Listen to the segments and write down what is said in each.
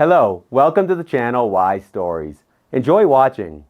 Hello, welcome to the channel Y Stories. Enjoy watching.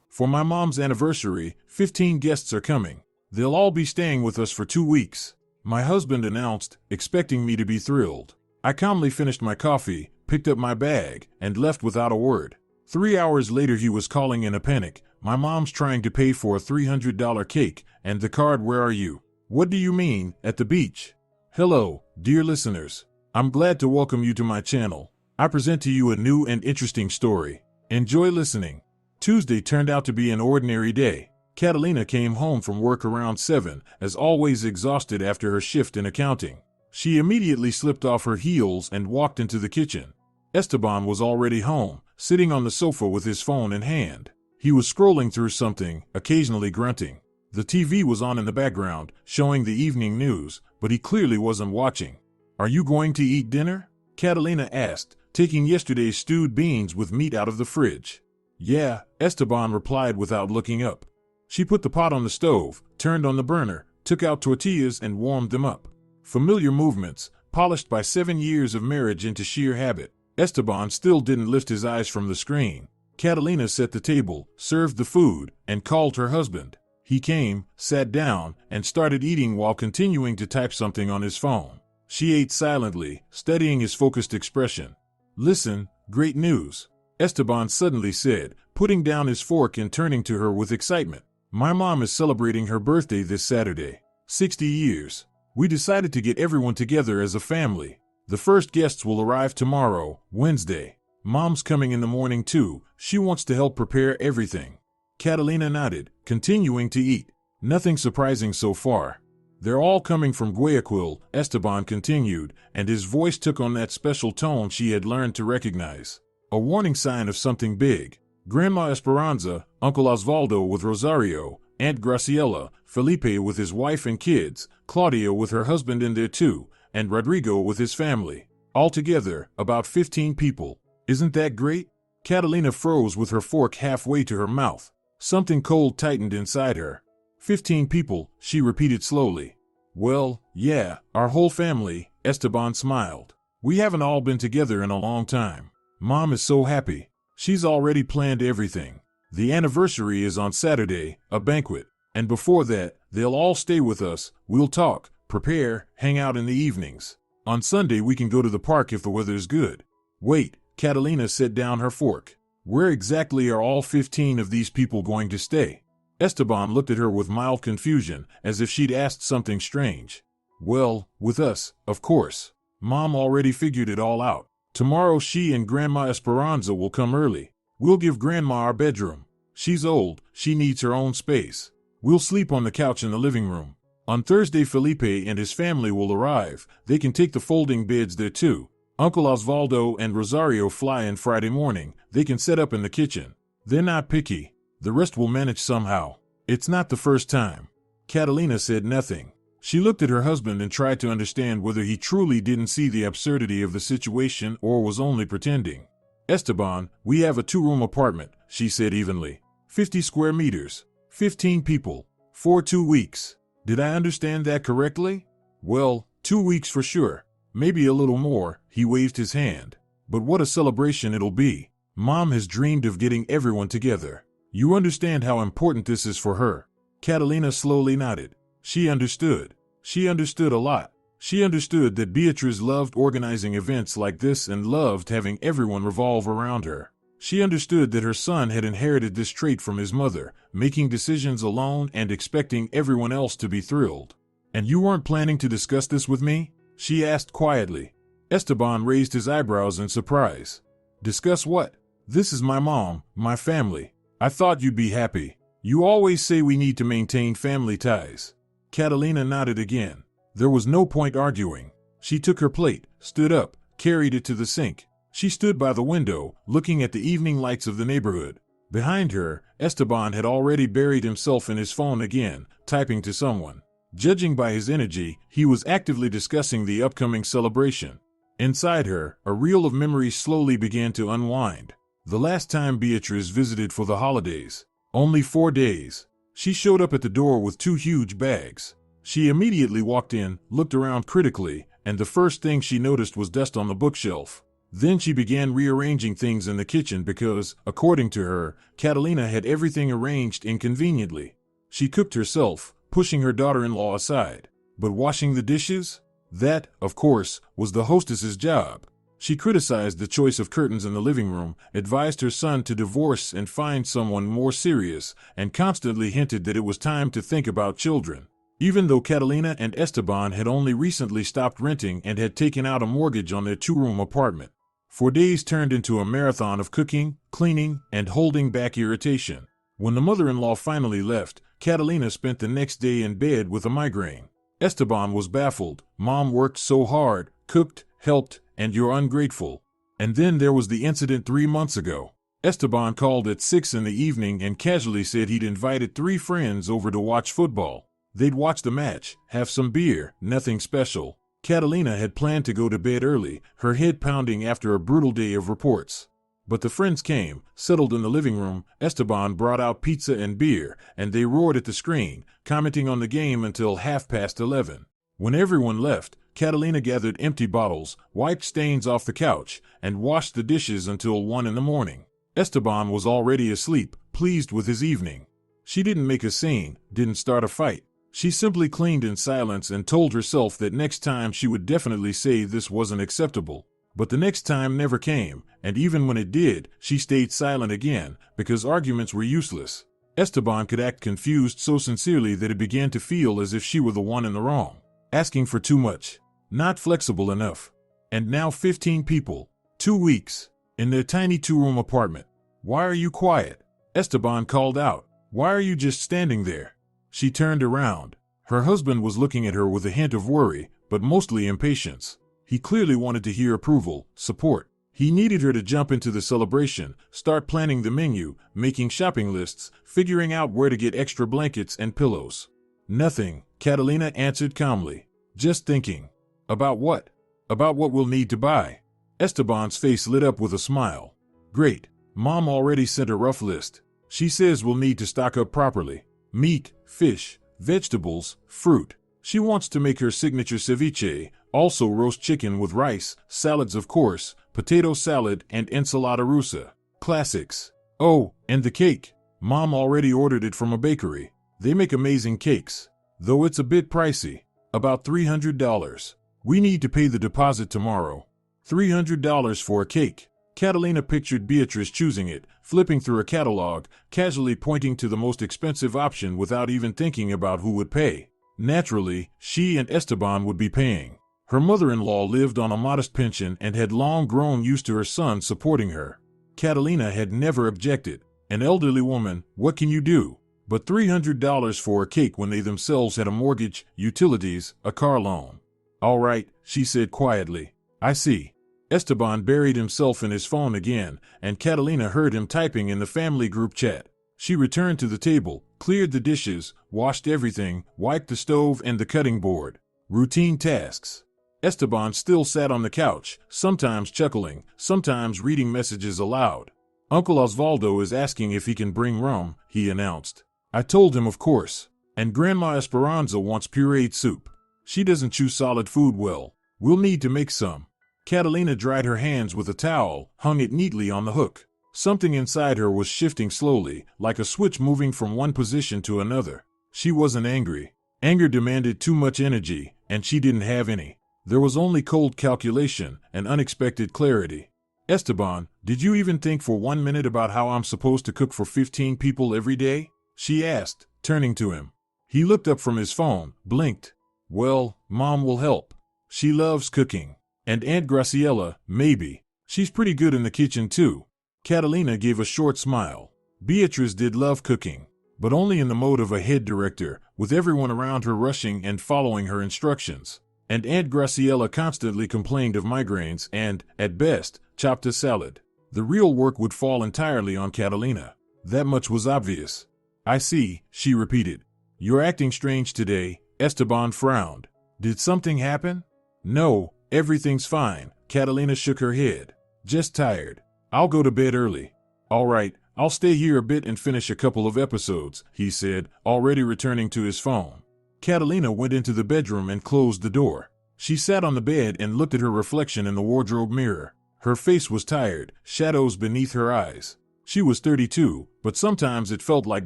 For my mom's anniversary, 15 guests are coming. They'll all be staying with us for 2 weeks. My husband announced, expecting me to be thrilled. I calmly finished my coffee, picked up my bag, and left without a word. 3 hours later he was calling in a panic. My mom's trying to pay for a $300 cake, and the card, "Where are you?" "What do you mean, at the beach?" Hello, dear listeners. I'm glad to welcome you to my channel. I present to you a new and interesting story. Enjoy listening. Tuesday turned out to be an ordinary day. Catalina came home from work around 7, as always exhausted after her shift in accounting. She immediately slipped off her heels and walked into the kitchen. Esteban was already home, sitting on the sofa with his phone in hand. He was scrolling through something, occasionally grunting. The TV was on in the background, showing the evening news, but he clearly wasn't watching. "Are you going to eat dinner?" Catalina asked, taking yesterday's stewed beans with meat out of the fridge. "Yeah," Esteban replied without looking up. She put the pot on the stove, turned on the burner, took out tortillas and warmed them up. Familiar movements, polished by 7 years of marriage into sheer habit. Esteban still didn't lift his eyes from the screen. Catalina set the table, served the food, and called her husband. He came, sat down, and started eating while continuing to type something on his phone. She ate silently, studying his focused expression. "Listen, great news," Esteban suddenly said, putting down his fork and turning to her with excitement. "My mom is celebrating her birthday this Saturday. 60 years. We decided to get everyone together as a family. The first guests will arrive tomorrow, Wednesday. Mom's coming in the morning too. She wants to help prepare everything." Catalina nodded, continuing to eat. Nothing surprising so far. "They're all coming from Guayaquil," Esteban continued, and his voice took on that special tone she had learned to recognize. A warning sign of something big. Grandma Esperanza, Uncle Osvaldo with Rosario, Aunt Graciela, Felipe with his wife and kids, Claudia with her husband in there too, and Rodrigo with his family. Altogether, about 15 people. Isn't that great? Catalina froze with her fork halfway to her mouth. Something cold tightened inside her. 15 people, she repeated slowly. "Well, yeah, our whole family," Esteban smiled. "We haven't all been together in a long time. Mom is so happy. She's already planned everything. The anniversary is on Saturday, a banquet. And before that, they'll all stay with us. We'll talk, prepare, hang out in the evenings. On Sunday we can go to the park if the weather's good." "Wait," Catalina set down her fork. "Where exactly are all 15 of these people going to stay?" Esteban looked at her with mild confusion, as if she'd asked something strange. "Well, with us, of course. Mom already figured it all out. Tomorrow she and Grandma Esperanza will come early. We'll give Grandma our bedroom. She's old, she needs her own space. We'll sleep on the couch in the living room. On Thursday Felipe and his family will arrive. They can take the folding beds there too. Uncle Osvaldo and Rosario fly in Friday morning. They can set up in the kitchen. They're not picky. The rest will manage somehow. It's not the first time." Catalina said nothing. She looked at her husband and tried to understand whether he truly didn't see the absurdity of the situation or was only pretending. "Esteban, we have a 2-room apartment," she said evenly. 50 square meters. 15 people. For 2 weeks. Did I understand that correctly? "Well, 2 weeks for sure. Maybe a little more," he waved his hand. "But what a celebration it'll be. Mom has dreamed of getting everyone together. You understand how important this is for her." Catalina slowly nodded. She understood. She understood a lot. She understood that Beatriz loved organizing events like this and loved having everyone revolve around her. She understood that her son had inherited this trait from his mother, making decisions alone and expecting everyone else to be thrilled. "And you weren't planning to discuss this with me?" she asked quietly. Esteban raised his eyebrows in surprise. "Discuss what?" "This is my mom, my family. I thought you'd be happy. You always say we need to maintain family ties." Catalina nodded again. There was no point arguing. She took her plate, stood up, carried it to the sink. She stood by the window, looking at the evening lights of the neighborhood. Behind her, Esteban had already buried himself in his phone again, typing to someone. Judging by his energy, he was actively discussing the upcoming celebration. Inside her, a reel of memories slowly began to unwind. The last time Beatriz visited for the holidays. Only 4 days. She showed up at the door with 2 huge bags. She immediately walked in, looked around critically, and the first thing she noticed was dust on the bookshelf. Then she began rearranging things in the kitchen because, according to her, Catalina had everything arranged inconveniently. She cooked herself, pushing her daughter-in-law aside. But washing the dishes? That, of course, was the hostess's job. She criticized the choice of curtains in the living room, advised her son to divorce and find someone more serious, and constantly hinted that it was time to think about children. Even though Catalina and Esteban had only recently stopped renting and had taken out a mortgage on their two-room apartment. 4 days turned into a marathon of cooking, cleaning, and holding back irritation. When the mother-in-law finally left, Catalina spent the next day in bed with a migraine. Esteban was baffled. Mom worked so hard, cooked, helped, and you're ungrateful. And then there was the incident 3 months ago. Esteban called at 6 in the evening and casually said he'd invited 3 friends over to watch football. They'd watch the match, have some beer, nothing special. Catalina had planned to go to bed early, her head pounding after a brutal day of reports. But the friends came, settled in the living room. Esteban brought out pizza and beer, and they roared at the screen, commenting on the game until 11:30. When everyone left, Catalina gathered empty bottles, wiped stains off the couch, and washed the dishes until 1 in the morning. Esteban was already asleep, pleased with his evening. She didn't make a scene, didn't start a fight. She simply cleaned in silence and told herself that next time she would definitely say this wasn't acceptable. But the next time never came, and even when it did, she stayed silent again, because arguments were useless. Esteban could act confused so sincerely that it began to feel as if she were the one in the wrong. Asking for too much. Not flexible enough. And now 15 people. 2 weeks. In their tiny 2-room apartment. Why are you quiet? Esteban called out. Why are you just standing there? She turned around. Her husband was looking at her with a hint of worry, but mostly impatience. He clearly wanted to hear approval, support. He needed her to jump into the celebration, start planning the menu, making shopping lists, figuring out where to get extra blankets and pillows. Nothing, Catalina answered calmly. Just thinking. About what? About what we'll need to buy. Esteban's face lit up with a smile. Great. Mom already sent a rough list. She says we'll need to stock up properly. Meat, fish, vegetables, fruit. She wants to make her signature ceviche, also roast chicken with rice, salads of course, potato salad and ensalada rusa. Classics. Oh, and the cake. Mom already ordered it from a bakery. They make amazing cakes. Though it's a bit pricey. About $300. We need to pay the deposit tomorrow. $300 for a cake. Catalina pictured Beatrice choosing it, flipping through a catalog, casually pointing to the most expensive option without even thinking about who would pay. Naturally, she and Esteban would be paying. Her mother-in-law lived on a modest pension and had long grown used to her son supporting her. Catalina had never objected. An elderly woman, what can you do? But $300 for a cake when they themselves had a mortgage, utilities, a car loan. All right, she said quietly. I see. Esteban buried himself in his phone again, and Catalina heard him typing in the family group chat. She returned to the table, cleared the dishes, washed everything, wiped the stove and the cutting board. Routine tasks. Esteban still sat on the couch, sometimes chuckling, sometimes reading messages aloud. Uncle Osvaldo is asking if he can bring rum, he announced. I told him of course. And Grandma Esperanza wants pureed soup. She doesn't chew solid food well. We'll need to make some. Catalina dried her hands with a towel, hung it neatly on the hook. Something inside her was shifting slowly, like a switch moving from one position to another. She wasn't angry. Anger demanded too much energy, and she didn't have any. There was only cold calculation and unexpected clarity. Esteban, did you even think for 1 minute about how I'm supposed to cook for 15 people every day? She asked, turning to him. He looked up from his phone, blinked. Well, Mom will help. She loves cooking. And Aunt Graciela, maybe. She's pretty good in the kitchen too. Catalina gave a short smile. Beatrice did love cooking, but only in the mode of a head director, with everyone around her rushing and following her instructions. And Aunt Graciela constantly complained of migraines and, at best, chopped a salad. The real work would fall entirely on Catalina. That much was obvious. I see, she repeated. You're acting strange today. Esteban frowned. Did something happen? No. Everything's fine, Catalina shook her head. Just tired. I'll go to bed early. All right, I'll stay here a bit and finish a couple of episodes, he said, already returning to his phone. Catalina went into the bedroom and closed the door. She sat on the bed and looked at her reflection in the wardrobe mirror. Her face was tired, shadows beneath her eyes. She was 32, but sometimes it felt like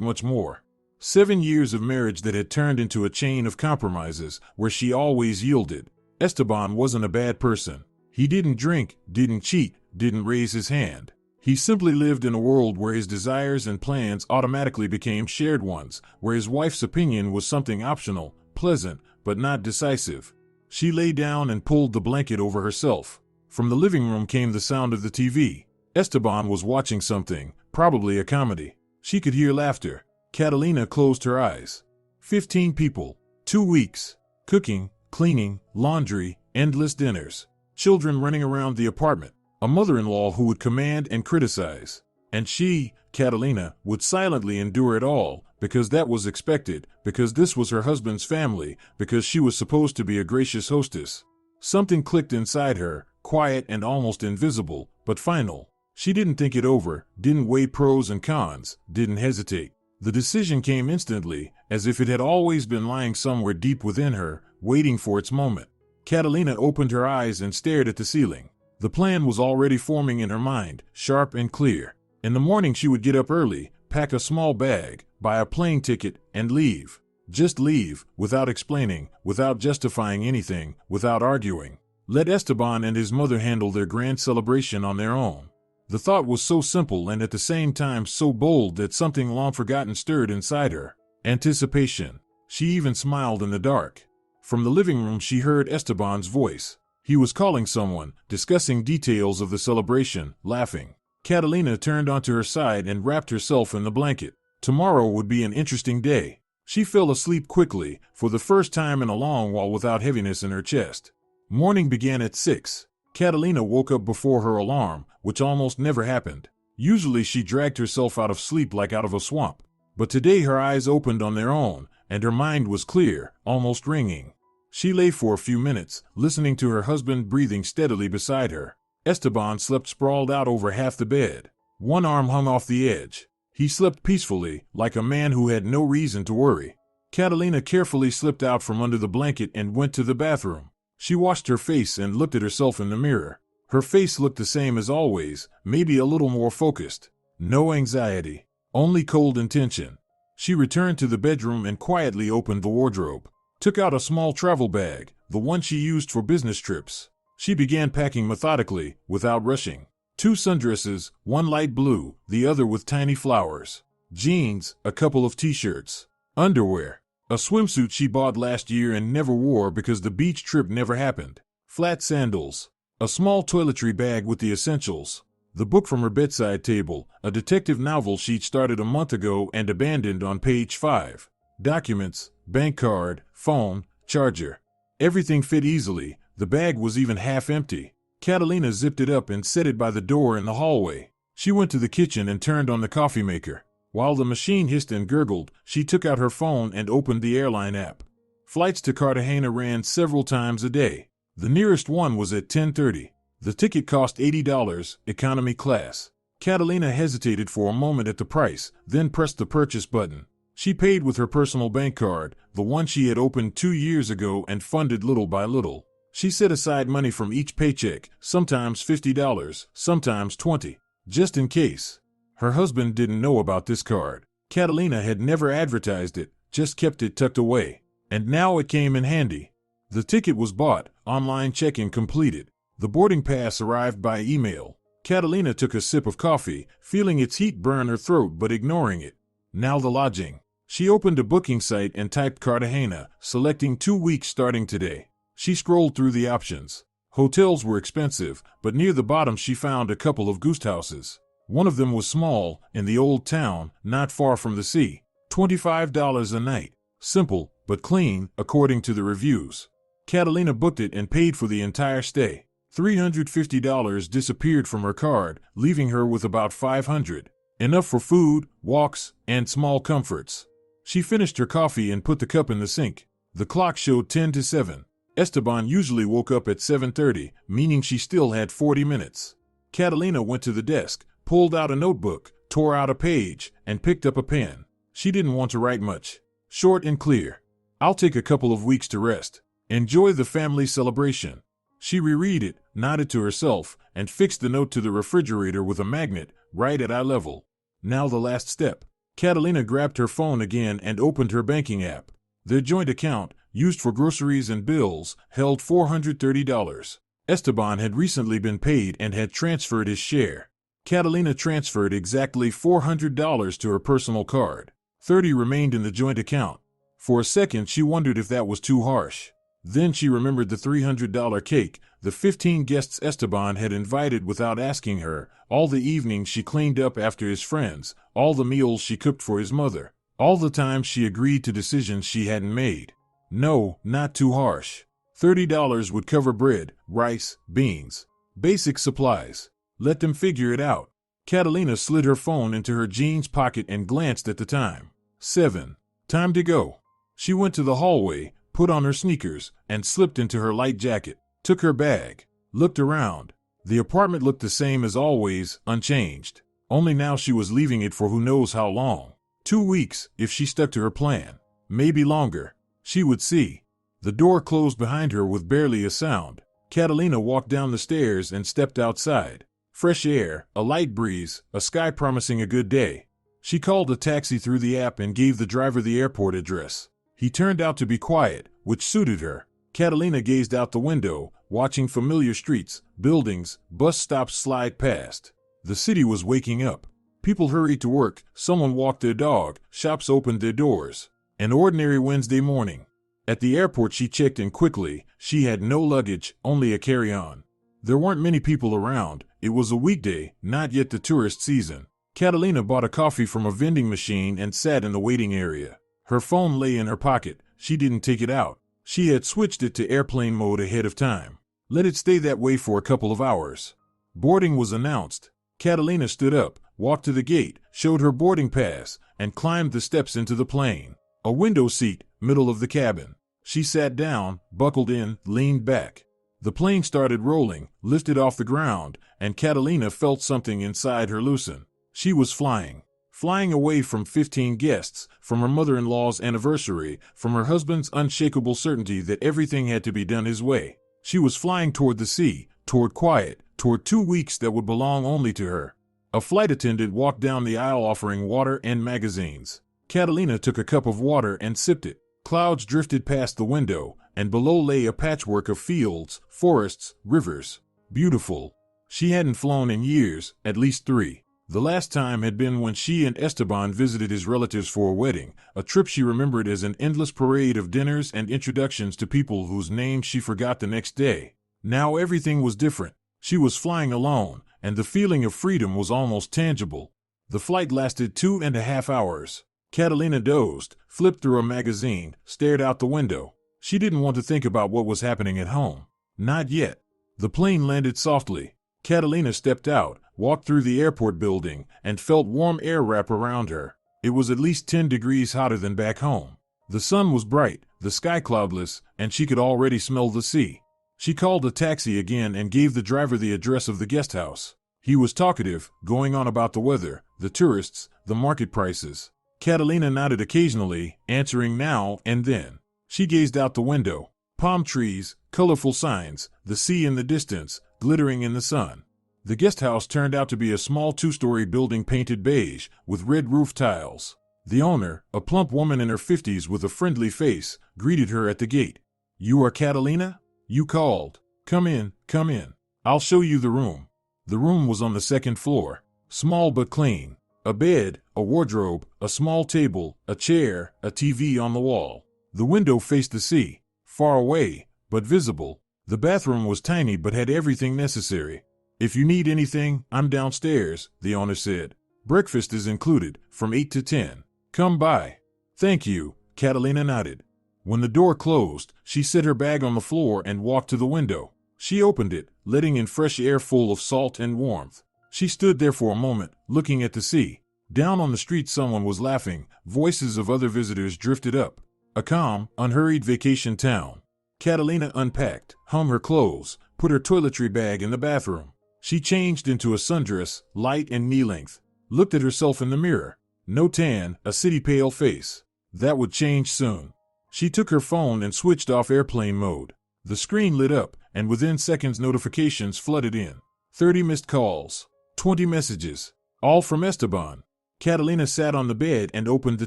much more. 7 years of marriage that had turned into a chain of compromises where she always yielded. Esteban wasn't a bad person. He didn't drink, didn't cheat, didn't raise his hand. He simply lived in a world where his desires and plans automatically became shared ones, where his wife's opinion was something optional, pleasant, but not decisive. She lay down and pulled the blanket over herself. From the living room came the sound of the TV. Esteban was watching something, probably a comedy. She could hear laughter. Catalina closed her eyes. 15 people. 2 weeks. Cooking, cleaning, laundry, endless dinners. Children running around the apartment. A mother-in-law who would command and criticize. And she, Catalina, would silently endure it all, because that was expected, because this was her husband's family, because she was supposed to be a gracious hostess. Something clicked inside her, quiet and almost invisible, but final. She didn't think it over, didn't weigh pros and cons, didn't hesitate. The decision came instantly, as if it had always been lying somewhere deep within her, waiting for its moment. Catalina opened her eyes and stared at the ceiling. The plan was already forming in her mind, sharp and clear. In the morning she would get up early, pack a small bag, buy a plane ticket, and leave. Just leave, without explaining, without justifying anything, without arguing. Let Esteban and his mother handle their grand celebration on their own. The thought was so simple and at the same time so bold that something long forgotten stirred inside her. Anticipation. She even smiled in the dark. From the living room she heard Esteban's voice. He was calling someone, discussing details of the celebration, laughing. Catalina turned onto her side and wrapped herself in the blanket. Tomorrow would be an interesting day. She fell asleep quickly, for the first time in a long while without heaviness in her chest. Morning began at 6. Catalina woke up before her alarm, which almost never happened. Usually she dragged herself out of sleep like out of a swamp. But today her eyes opened on their own, and her mind was clear, almost ringing. She lay for a few minutes, listening to her husband breathing steadily beside her. Esteban slept sprawled out over half the bed. One arm hung off the edge. He slept peacefully, like a man who had no reason to worry. Catalina carefully slipped out from under the blanket and went to the bathroom. She washed her face and looked at herself in the mirror. Her face looked the same as always, maybe a little more focused. No anxiety, only cold intention. She returned to the bedroom and quietly opened the wardrobe. Took out a small travel bag, the one she used for business trips. She began packing methodically, without rushing. 2 sundresses, one light blue, the other with tiny flowers. Jeans, a couple of t-shirts. Underwear. A swimsuit she bought last year and never wore because the beach trip never happened. Flat sandals. A small toiletry bag with the essentials. The book from her bedside table, a detective novel she'd started a month ago and abandoned on page 5. Documents, bank card, phone, charger. Everything fit easily. The bag was even half empty. Catalina zipped it up and set it by the door in the hallway. She went to the kitchen and turned on the coffee maker. While the machine hissed and gurgled, she took out her phone and opened the airline app. Flights to Cartagena ran several times a day. The nearest one was at 10:30. The ticket cost $80, economy class. Catalina hesitated for a moment at the price, then pressed the purchase button. She paid with her personal bank card, the one she had opened 2 years ago and funded little by little. She set aside money from each paycheck, sometimes $50, sometimes $20, just in case. Her husband didn't know about this card. Catalina had never advertised it, just kept it tucked away. And now it came in handy. The ticket was bought, online check-in completed. The boarding pass arrived by email. Catalina took a sip of coffee, feeling its heat burn her throat but ignoring it. Now the lodging. She opened a booking site and typed Cartagena, selecting 2 weeks starting today. She scrolled through the options. Hotels were expensive, but near the bottom she found a couple of guest houses. One of them was small, in the old town, not far from the sea. $25 a night. Simple, but clean, according to the reviews. Catalina booked it and paid for the entire stay. $350 disappeared from her card, leaving her with about $500. Enough for food, walks, and small comforts. She finished her coffee and put the cup in the sink. The clock showed 10 to 7. Esteban usually woke up at 7:30, meaning she still had 40 minutes. Catalina went to the desk, pulled out a notebook, tore out a page, and picked up a pen. She didn't want to write much. Short and clear. I'll take a couple of weeks to rest. Enjoy the family celebration. She reread it, nodded to herself, and fixed the note to the refrigerator with a magnet, right at eye level. Now the last step. Catalina grabbed her phone again and opened her banking app. Their joint account, used for groceries and bills, held $430. Esteban had recently been paid and had transferred his share. Catalina transferred exactly $400 to her personal card. $30 remained in the joint account. For a second she wondered if that was too harsh. Then she remembered the $300 cake, the 15 guests Esteban had invited without asking her, all the evenings she cleaned up after his friends, all the meals she cooked for his mother, all the times she agreed to decisions she hadn't made. No, not too harsh. $30 would cover bread, rice, beans, basic supplies. Let them figure it out. Catalina slid her phone into her jeans pocket and glanced at the time. 7. Time to go. She went to the hallway, put on her sneakers, and slipped into her light jacket, took her bag, looked around. The apartment looked the same as always, unchanged. Only now she was leaving it for who knows how long. 2 weeks, if she stuck to her plan. Maybe longer. She would see. The door closed behind her with barely a sound. Catalina walked down the stairs and stepped outside. Fresh air, a light breeze, a sky promising a good day. She called a taxi through the app and gave the driver the airport address. He turned out to be quiet, which suited her. Catalina gazed out the window, watching familiar streets, buildings, bus stops slide past. The city was waking up. People hurried to work, someone walked their dog, shops opened their doors. An ordinary Wednesday morning. At the airport she checked in quickly. She had no luggage, only a carry-on. There weren't many people around. It was a weekday, not yet the tourist season. Catalina bought a coffee from a vending machine and sat in the waiting area. Her phone lay in her pocket. She didn't take it out. She had switched it to airplane mode ahead of time. Let it stay that way for a couple of hours. Boarding was announced. Catalina stood up, walked to the gate, showed her boarding pass, and climbed the steps into the plane. A window seat, middle of the cabin. She sat down, buckled in, leaned back. The plane started rolling, lifted off the ground, and Catalina felt something inside her loosen. She was flying. Flying away from 15 guests, from her mother-in-law's anniversary, from her husband's unshakable certainty that everything had to be done his way. She was flying toward the sea, toward quiet, toward 2 weeks that would belong only to her. A flight attendant walked down the aisle offering water and magazines. Catalina took a cup of water and sipped it. Clouds drifted past the window, and below lay a patchwork of fields, forests, rivers. Beautiful. She hadn't flown in years, at least 3. The last time had been when she and Esteban visited his relatives for a wedding, a trip she remembered as an endless parade of dinners and introductions to people whose names she forgot the next day. Now everything was different. She was flying alone, and the feeling of freedom was almost tangible. The flight lasted 2.5 hours. Catalina dozed, flipped through a magazine, stared out the window. She didn't want to think about what was happening at home. Not yet. The plane landed softly. Catalina stepped out, walked through the airport building, and felt warm air wrap around her. It was at least 10 degrees hotter than back home. The sun was bright, the sky cloudless, and she could already smell the sea. She called a taxi again and gave the driver the address of the guest house. He was talkative, going on about the weather, the tourists, the market prices. Catalina nodded occasionally, answering now and then. She gazed out the window. Palm trees, colorful signs, the sea in the distance, glittering in the sun. The guest house turned out to be a small 2-story building painted beige, with red roof tiles. The owner, a plump woman in her 50s with a friendly face, greeted her at the gate. "You are Catalina? You called. Come in, come in. I'll show you the room." The room was on the 2nd floor. Small but clean. A bed, a wardrobe, a small table, a chair, a TV on the wall. The window faced the sea. Far away, but visible. The bathroom was tiny but had everything necessary. "If you need anything, I'm downstairs," the owner said. "Breakfast is included, from 8 to 10. Come by." "Thank you," Catalina nodded. When the door closed, she set her bag on the floor and walked to the window. She opened it, letting in fresh air full of salt and warmth. She stood there for a moment, looking at the sea. Down on the street someone was laughing, voices of other visitors drifted up. A calm, unhurried vacation town. Catalina unpacked, hung her clothes, put her toiletry bag in the bathroom. She changed into a sundress, light and knee-length. Looked at herself in the mirror. No tan, a city pale face. That would change soon. She took her phone and switched off airplane mode. The screen lit up, and within seconds notifications flooded in. 30 missed calls, 20 messages, all from Esteban. Catalina sat on the bed and opened the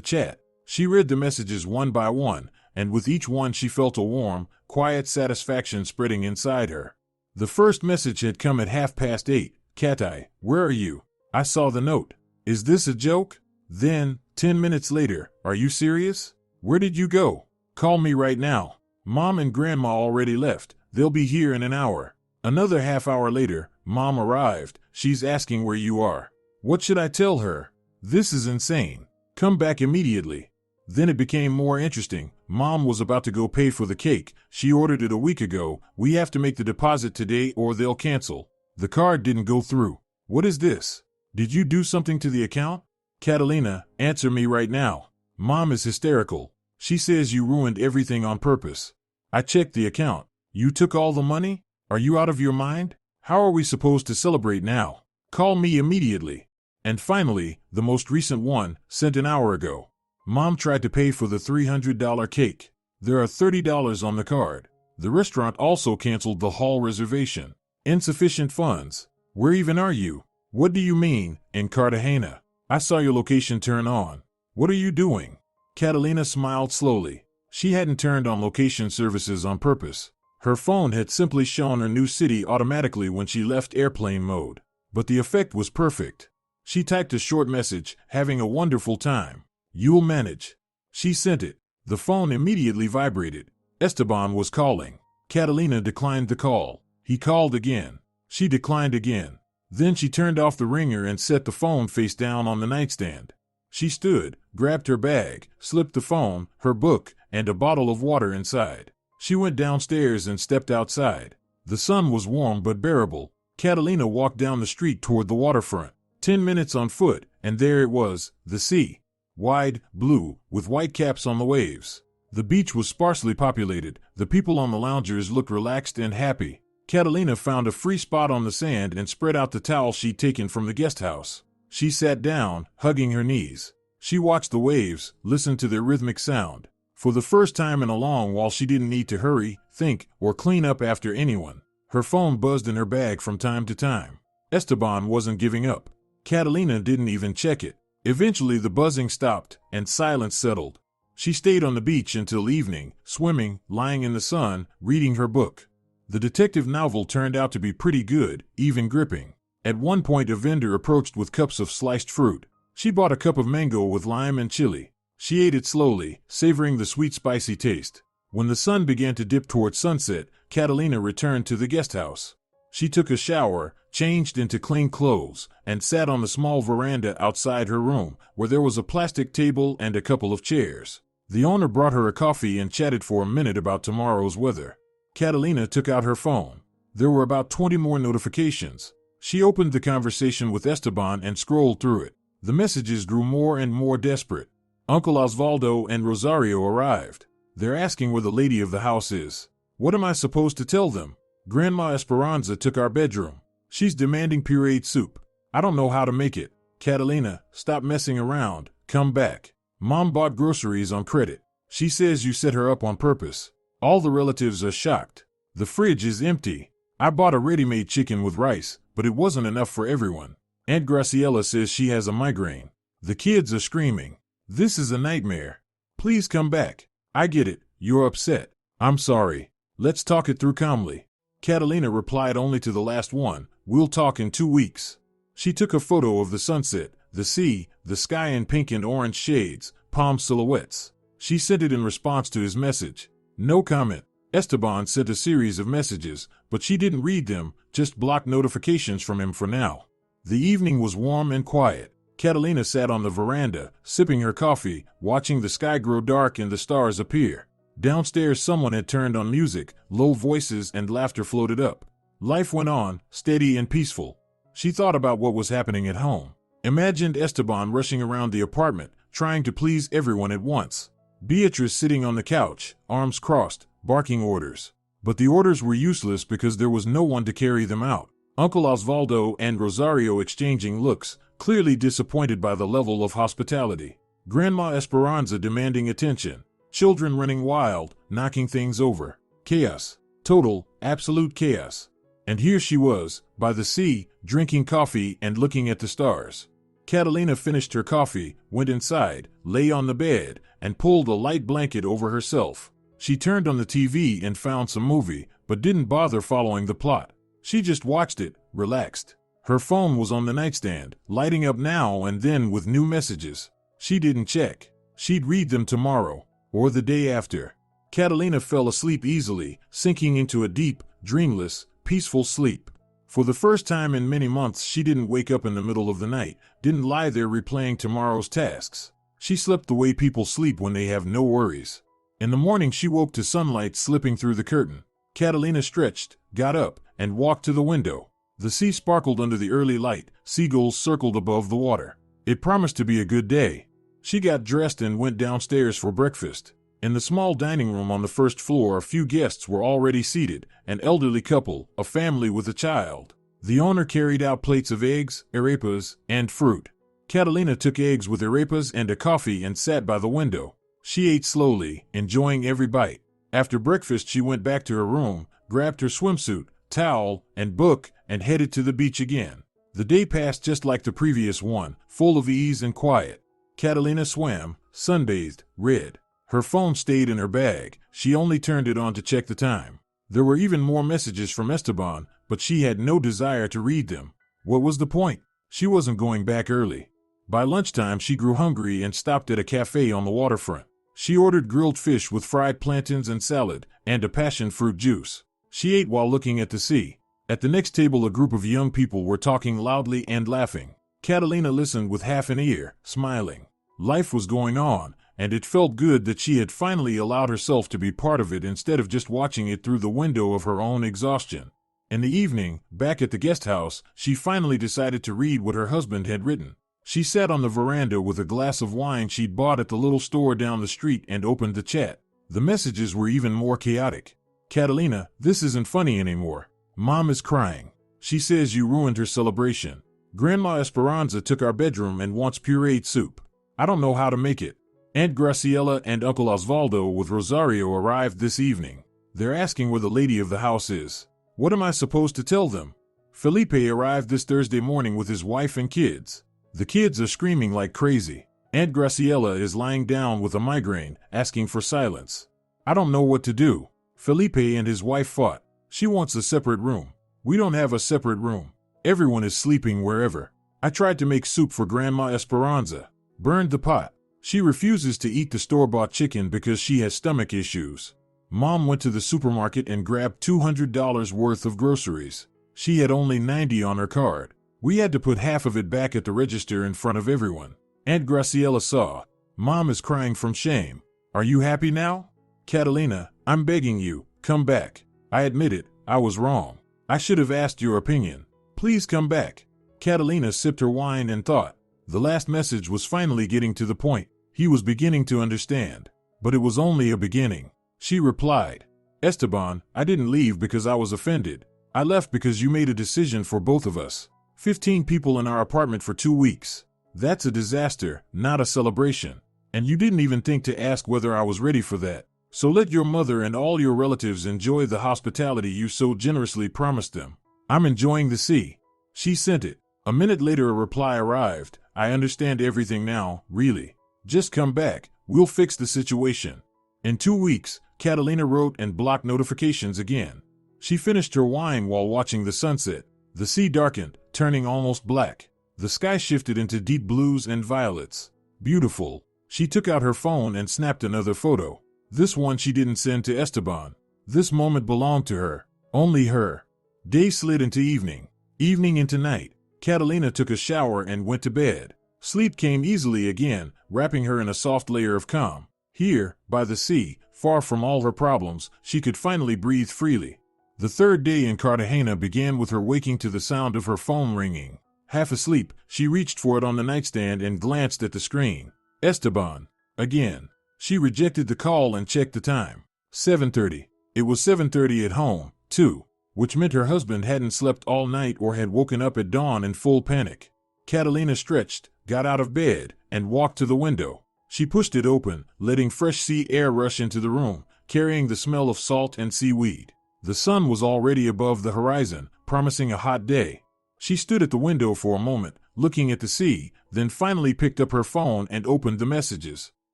chat. She read the messages one by one, and with each one she felt a warm, quiet satisfaction spreading inside her. The first message had come at 8:30. Katai, where are you? I saw the note. Is this a joke? Then, 10 minutes later, are you serious? Where did you go? Call me right now. Mom and Grandma already left. They'll be here in an hour. Another half hour later, Mom arrived. She's asking where you are. What should I tell her? This is insane. Come back immediately. Then it became more interesting. Mom was about to go pay for the cake. She ordered it a week ago. We have to make the deposit today or they'll cancel. The card didn't go through. What is this? Did you do something to the account? Catalina, answer me right now. Mom is hysterical. She says you ruined everything on purpose. I checked the account. You took all the money? Are you out of your mind? How are we supposed to celebrate now? Call me immediately. And finally, the most recent one, sent an hour ago. Mom tried to pay for the $300 cake. There are $30 on the card. The restaurant also canceled the hall reservation. Insufficient funds. Where even are you? What do you mean, in Cartagena? I saw your location turn on. What are you doing? Catalina smiled slowly. She hadn't turned on location services on purpose. Her phone had simply shown her new city automatically when she left airplane mode. But the effect was perfect. She typed a short message, having a wonderful time. You'll manage. She sent it. The phone immediately vibrated. Esteban was calling. Catalina declined the call. He called again. She declined again. Then she turned off the ringer and set the phone face down on the nightstand. She stood, grabbed her bag, slipped the phone, her book, and a bottle of water inside. She went downstairs and stepped outside. The sun was warm but bearable. Catalina walked down the street toward the waterfront. 10 minutes on foot, and there it was, the sea. Wide, blue, with white caps on the waves. The beach was sparsely populated. The people on the loungers looked relaxed and happy. Catalina found a free spot on the sand and spread out the towel she'd taken from the guest house. She sat down, hugging her knees. She watched the waves, listened to their rhythmic sound. For the first time in a long while she didn't need to hurry, think, or clean up after anyone. Her phone buzzed in her bag from time to time. Esteban wasn't giving up. Catalina didn't even check it. Eventually the buzzing stopped, and silence settled. She stayed on the beach until evening, swimming, lying in the sun, reading her book. The detective novel turned out to be pretty good, even gripping. At one point a vendor approached with cups of sliced fruit. She bought a cup of mango with lime and chili. She ate it slowly, savoring the sweet spicy taste. When the sun began to dip toward sunset, Catalina returned to the guest house. She took a shower, changed into clean clothes, and sat on the small veranda outside her room, where there was a plastic table and a couple of chairs. The owner brought her a coffee and chatted for a minute about tomorrow's weather. Catalina took out her phone. There were about 20 more notifications. She opened the conversation with Esteban and scrolled through it. The messages grew more and more desperate. Uncle Osvaldo and Rosario arrived. They're asking where the lady of the house is. What am I supposed to tell them? Grandma Esperanza took our bedroom. She's demanding pureed soup. I don't know how to make it. Catalina, stop messing around. Come back. Mom bought groceries on credit. She says you set her up on purpose. All the relatives are shocked. The fridge is empty. I bought a ready-made chicken with rice, but it wasn't enough for everyone. Aunt Graciela says she has a migraine. The kids are screaming. This is a nightmare. Please come back. I get it. You're upset. I'm sorry. Let's talk it through calmly. Catalina replied only to the last one. We'll talk in 2 weeks. She took a photo of the sunset, the sea, the sky in pink and orange shades, palm silhouettes. She sent it in response to his message. No comment. Esteban sent a series of messages, but she didn't read them, just blocked notifications from him for now. The evening was warm and quiet. Catalina sat on the veranda, sipping her coffee, watching the sky grow dark and the stars appear. Downstairs someone had turned on music, low voices and laughter floated up. Life went on, steady and peaceful. She thought about what was happening at home. Imagined Esteban rushing around the apartment, trying to please everyone at once. Beatrice sitting on the couch, arms crossed, barking orders. But the orders were useless because there was no one to carry them out. Uncle Osvaldo and Rosario exchanging looks, clearly disappointed by the level of hospitality. Grandma Esperanza demanding attention. Children running wild, knocking things over. Chaos. Total, absolute chaos. And here she was, by the sea, drinking coffee and looking at the stars. Catalina finished her coffee, went inside, lay on the bed, and pulled a light blanket over herself. She turned on the TV and found some movie, but didn't bother following the plot. She just watched it, relaxed. Her phone was on the nightstand, lighting up now and then with new messages. She didn't check. She'd read them tomorrow, or the day after. Catalina fell asleep easily, sinking into a deep, dreamless, peaceful sleep. For the first time in many months, she didn't wake up in the middle of the night, didn't lie there replaying tomorrow's tasks. She slept the way people sleep when they have no worries. In the morning, she woke to sunlight slipping through the curtain. Catalina stretched, got up, and walked to the window. The sea sparkled under the early light, seagulls circled above the water. It promised to be a good day. She got dressed and went downstairs for breakfast. In the small dining room on the first floor, a few guests were already seated, an elderly couple, a family with a child. The owner carried out plates of eggs, arepas, and fruit. Catalina took eggs with arepas and a coffee and sat by the window. She ate slowly, enjoying every bite. After breakfast, she went back to her room, grabbed her swimsuit, towel, and book, and headed to the beach again. The day passed just like the previous one, full of ease and quiet. Catalina swam, sunbathed, read. Her phone stayed in her bag. She only turned it on to check the time. There were even more messages from Esteban, but she had no desire to read them. What was the point? She wasn't going back early. By lunchtime, she grew hungry and stopped at a cafe on the waterfront. She ordered grilled fish with fried plantains and salad, and a passion fruit juice. She ate while looking at the sea. At the next table, a group of young people were talking loudly and laughing. Catalina listened with half an ear, smiling. Life was going on, and it felt good that she had finally allowed herself to be part of it instead of just watching it through the window of her own exhaustion. In the evening, back at the guest house, she finally decided to read what her husband had written. She sat on the veranda with a glass of wine she'd bought at the little store down the street and opened the chat. The messages were even more chaotic. Catalina, this isn't funny anymore. Mom is crying. She says you ruined her celebration. Grandma Esperanza took our bedroom and wants pureed soup. I don't know how to make it. Aunt Graciela and Uncle Osvaldo with Rosario arrived this evening. They're asking where the lady of the house is. What am I supposed to tell them? Felipe arrived this Thursday morning with his wife and kids. The kids are screaming like crazy. Aunt Graciela is lying down with a migraine, asking for silence. I don't know what to do. Felipe and his wife fought. She wants a separate room. We don't have a separate room. Everyone is sleeping wherever. I tried to make soup for Grandma Esperanza. Burned the pot. She refuses to eat the store-bought chicken because she has stomach issues. Mom went to the supermarket and grabbed $200 worth of groceries. She had only $90 on her card. We had to put half of it back at the register in front of everyone. Aunt Graciela saw. Mom is crying from shame. Are you happy now? Catalina, I'm begging you, come back. I admit it, I was wrong. I should have asked your opinion. Please come back. Catalina sipped her wine and thought. The last message was finally getting to the point. He was beginning to understand. But it was only a beginning. She replied, Esteban, I didn't leave because I was offended. I left because you made a decision for both of us. 15 people in our apartment for 2 weeks. That's a disaster, not a celebration. And you didn't even think to ask whether I was ready for that. So let your mother and all your relatives enjoy the hospitality you so generously promised them. I'm enjoying the sea. She sent it. A minute later a reply arrived. I understand everything now, really. Just come back. We'll fix the situation. In 2 weeks, Catalina wrote and blocked notifications again. She finished her wine while watching the sunset. The sea darkened, turning almost black. The sky shifted into deep blues and violets. Beautiful. She took out her phone and snapped another photo. This one she didn't send to Esteban. This moment belonged to her. Only her. Day slid into evening. Evening into night. Catalina took a shower and went to bed. Sleep came easily again, wrapping her in a soft layer of calm. Here, by the sea, far from all her problems, she could finally breathe freely. The third day in Cartagena began with her waking to the sound of her phone ringing. Half asleep, she reached for it on the nightstand and glanced at the screen. Esteban. Again. She rejected the call and checked the time. 7:30. It was 7:30 at home, too, which meant her husband hadn't slept all night or had woken up at dawn in full panic. Catalina stretched, got out of bed, and walked to the window. She pushed it open, letting fresh sea air rush into the room, carrying the smell of salt and seaweed. The sun was already above the horizon, promising a hot day. She stood at the window for a moment, looking at the sea, then finally picked up her phone and opened the messages.